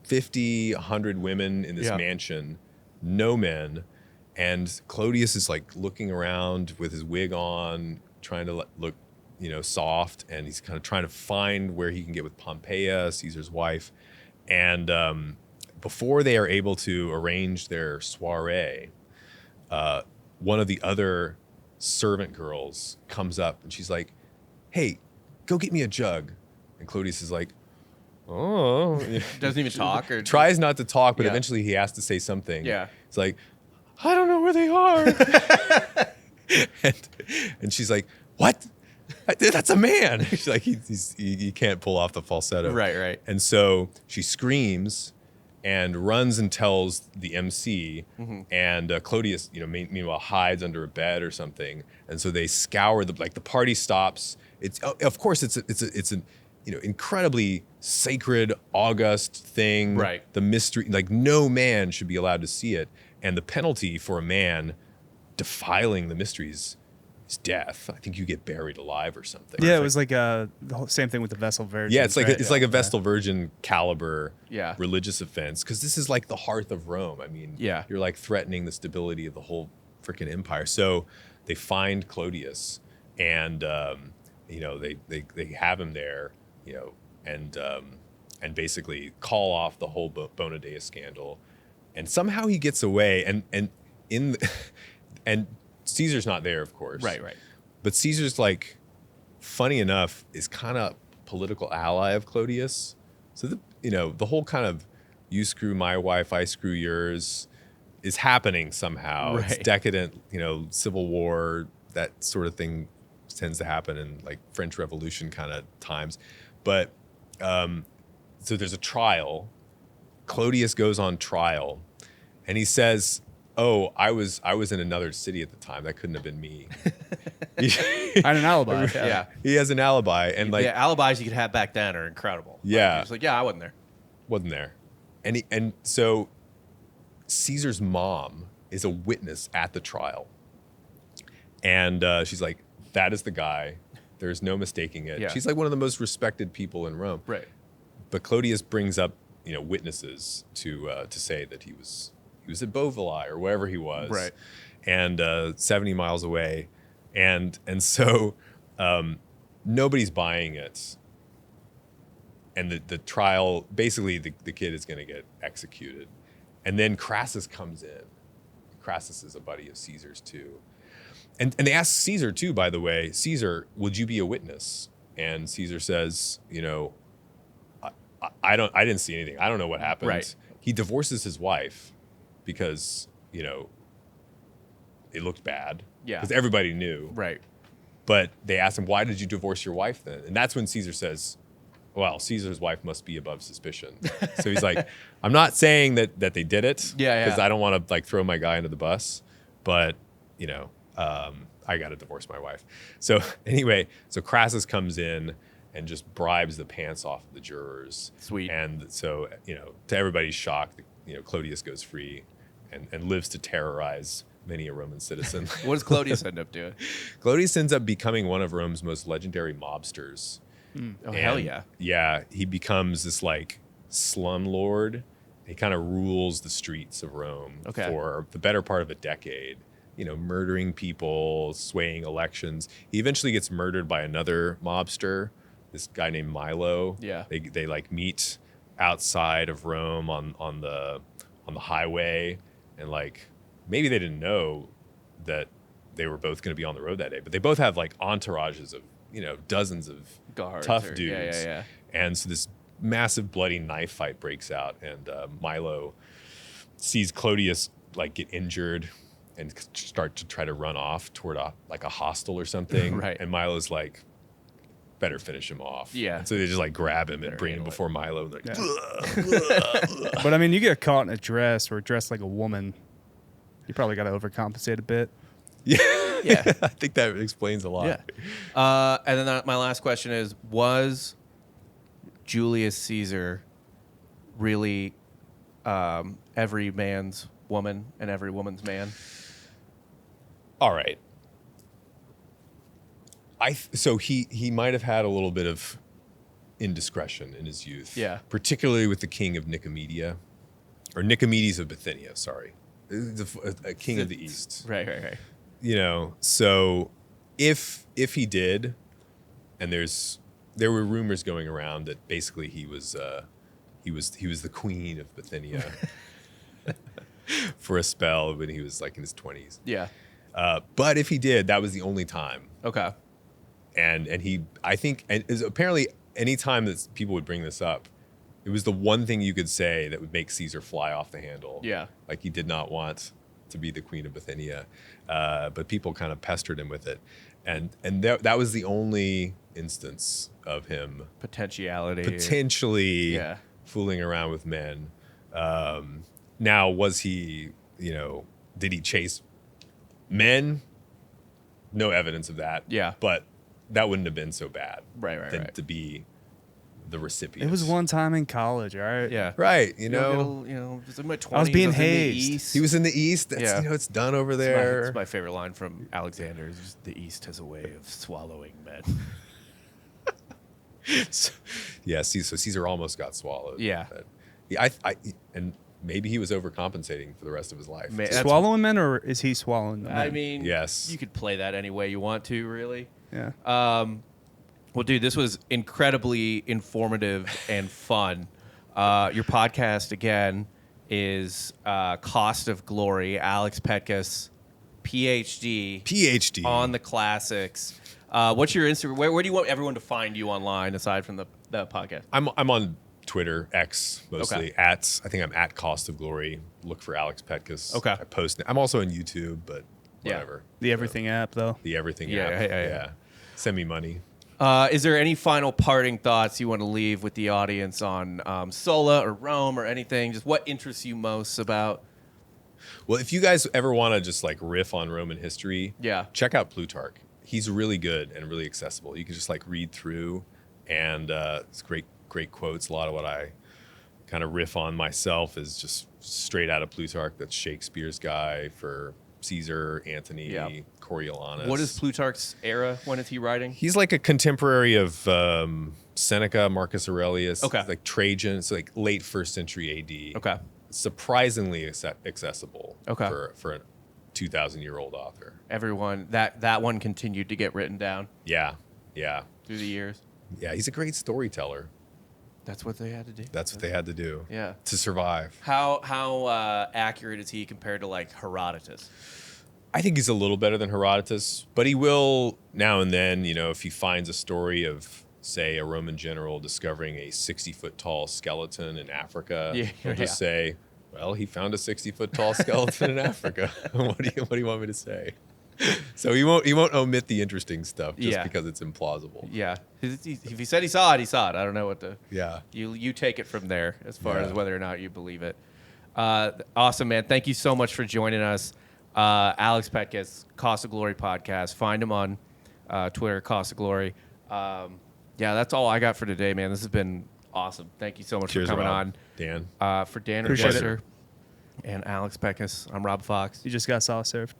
50, 100 women in this mansion, no men. And Clodius is like looking around with his wig on, trying to look, soft. And he's kind of trying to find where he can get with Pompeia, Caesar's wife. And before they are able to arrange their soiree, one of the other servant girls comes up and she's like, "Hey, go get me a jug." And Clodius is like, "Oh." Doesn't even talk or tries not to talk, but eventually he has to say something. Yeah. It's like, "I don't know where they are." and she's like, "What? That's a man." She's like, he can't pull off the falsetto. Right. And so she screams and runs and tells the MC, and Clodius, meanwhile hides under a bed or something. And so they scour the party stops. It's of course it's an incredibly sacred, august thing. Right. The mystery, like no man should be allowed to see it, and the penalty for a man defiling the mysteries is death. I think you get buried alive or something. Yeah, it was like the whole same thing with the Vestal Virgin. Yeah, it's like right? it's like a Vestal Virgin caliber Yeah. religious offense, because this is like the hearth of Rome. I mean, you're like threatening the stability of the whole freaking empire. So they find Clodius, and they have him there, and basically call off the whole Bona Dea scandal, and somehow he gets away, and Caesar's not there, of course. Right. But Caesar's, like, funny enough, is kind of political ally of Clodius. So the whole kind of you screw my wife, I screw yours is happening somehow. Right. It's decadent, civil war, that sort of thing tends to happen in like French Revolution kind of times. But so there's a trial. Clodius goes on trial, and he says, "Oh, I was in another city at the time. That couldn't have been me." I had an alibi. Yeah. He has an alibi, and like alibis you could have back then are incredible. Yeah. It's like, I wasn't there. wasn't there, and so Caesar's mom is a witness at the trial, and she's like, "That is the guy. There's no mistaking it." Yeah. She's like one of the most respected people in Rome. Right. But Clodius brings up witnesses to say that he was at Beauvais or wherever he was, Right. and 70 miles away, and so nobody's buying it, and the trial, basically the kid is going to get executed, and then Crassus comes in. Crassus is a buddy of Caesar's too, and they ask Caesar too, by the way, "Caesar, would you be a witness?" And Caesar says, I didn't see anything. I don't know what happened. Right. He divorces his wife because, it looked bad. Yeah. Because everybody knew. Right. But they asked him, why did you divorce your wife then? And that's when Caesar says, well, Caesar's wife must be above suspicion. So he's like, I'm not saying that they did it. Because I don't want to like throw my guy under the bus. But, you know, I got to divorce my wife. So anyway, so Crassus comes in and just bribes the pants off of the jurors. Sweet. And so, you know, to everybody's shock, you know, Clodius goes free and lives to terrorize many a Roman citizen. What does Clodius end up doing? Clodius ends up becoming one of Rome's most legendary mobsters. Oh, hell yeah. Yeah, he becomes this like slum lord. He kind of rules the streets of Rome for the better part of a decade. You know, murdering people, swaying elections. He eventually gets murdered by another mobster, this guy named Milo. Yeah. They like meet outside of Rome on the highway, and like maybe they didn't know that they were both going to be on the road that day, but they both have like entourages of, you know, dozens of Guards tough dudes. Yeah. And so this massive bloody knife fight breaks out, and Milo sees Clodius like get injured and start to try to run off toward a hostel or something. Right. And Milo's like, better finish him off. Yeah. And so they just like grab him and Better bring him handle before Milo. Like, But I mean, you get caught in a dress or dressed like a woman, you probably got to overcompensate a bit. yeah. Yeah. I think that explains a lot. Yeah. And then my last question is, was Julius Caesar really every man's woman and every woman's man? All right. So he might have had a little bit of indiscretion in his youth. Yeah. Particularly with the king of Nicomedia, or Nicomedes of Bithynia, sorry. A king of the East. Right. You know, so if he did, and there were rumors going around that basically he was the queen of Bithynia for a spell when he was like in his 20s. Yeah. But if he did, that was the only time. Okay. And I think apparently any time that people would bring this up, it was the one thing you could say that would make Caesar fly off the handle. Yeah. Like he did not want to be the queen of Bithynia, but people kind of pestered him with it, and that was the only instance of him potentially fooling around with men. Now, was he, you know, did he chase men? No evidence of that. Yeah. But that wouldn't have been so bad. Right. To be the recipient. It was one time in college, all right? Yeah. Right. You know, it was in my 20s. I was being in the hazed. East. he was in the East. That's, Yeah. you know, it's done over there. It's my favorite line from Alexander. Is just, the East has a way of swallowing men. So Caesar almost got swallowed. Yeah. But, yeah, and maybe he was overcompensating for the rest of his life. That's- Swallowing men, or is he swallowing them? I mean, Yes. you could play that any way you want to, really. Yeah. Well, dude, this was incredibly informative and fun. Your podcast, again, is Cost of Glory. Alex Petkas, PhD on the classics. What's your Instagram? Where do you want everyone to find you online, aside from the podcast? I'm on Twitter, X mostly. I think I'm at Cost of Glory. Look for Alex Petkas. Okay. I post. I'm also on YouTube, but whatever. The Everything app, though. The Everything Yeah, app. yeah. Send me money. Is there any final parting thoughts you want to leave with the audience on Sulla or Rome or anything? Just what interests you most about? Well, if you guys ever want to just like riff on Roman history, check out Plutarch. He's really good and really accessible. You can just like read through, and it's great quotes. A lot of what I kind of riff on myself is just straight out of Plutarch. That's Shakespeare's guy for Caesar, Antony, Coriolanus. What is Plutarch's era? When is he writing? He's like a contemporary of Seneca, Marcus Aurelius, like Trajan. It's like late 1st century AD. Okay. Surprisingly accessible for a 2,000-year-old author. Everyone, that one continued to get written down. Yeah. Through the years. Yeah, he's a great storyteller. That's what they had to do. That's what they had to do. Yeah. To survive. How accurate is he compared to like Herodotus? I think he's a little better than Herodotus, but he will now and then, you know, if he finds a story of, say, a Roman general discovering a 60-foot tall skeleton in Africa, he'll just say, well, he found a 60-foot tall skeleton in Africa. What do you want me to say? So he won't omit the interesting stuff just Yeah. because it's implausible. Yeah. If he said he saw it, he saw it. I don't know what to. Yeah. You take it from there as far Yeah. as whether or not you believe it. Awesome, man. Thank you so much for joining us. Alex Petkas, Cost of Glory podcast. Find him on Twitter, Cost of Glory. Yeah, that's all I got for today, man. This has been awesome. Thank you so much Cheers, for coming Rob. Dan. on. For Dan Appreciate Regester and Alex Petkas, I'm Rob Fox. You just got soft served.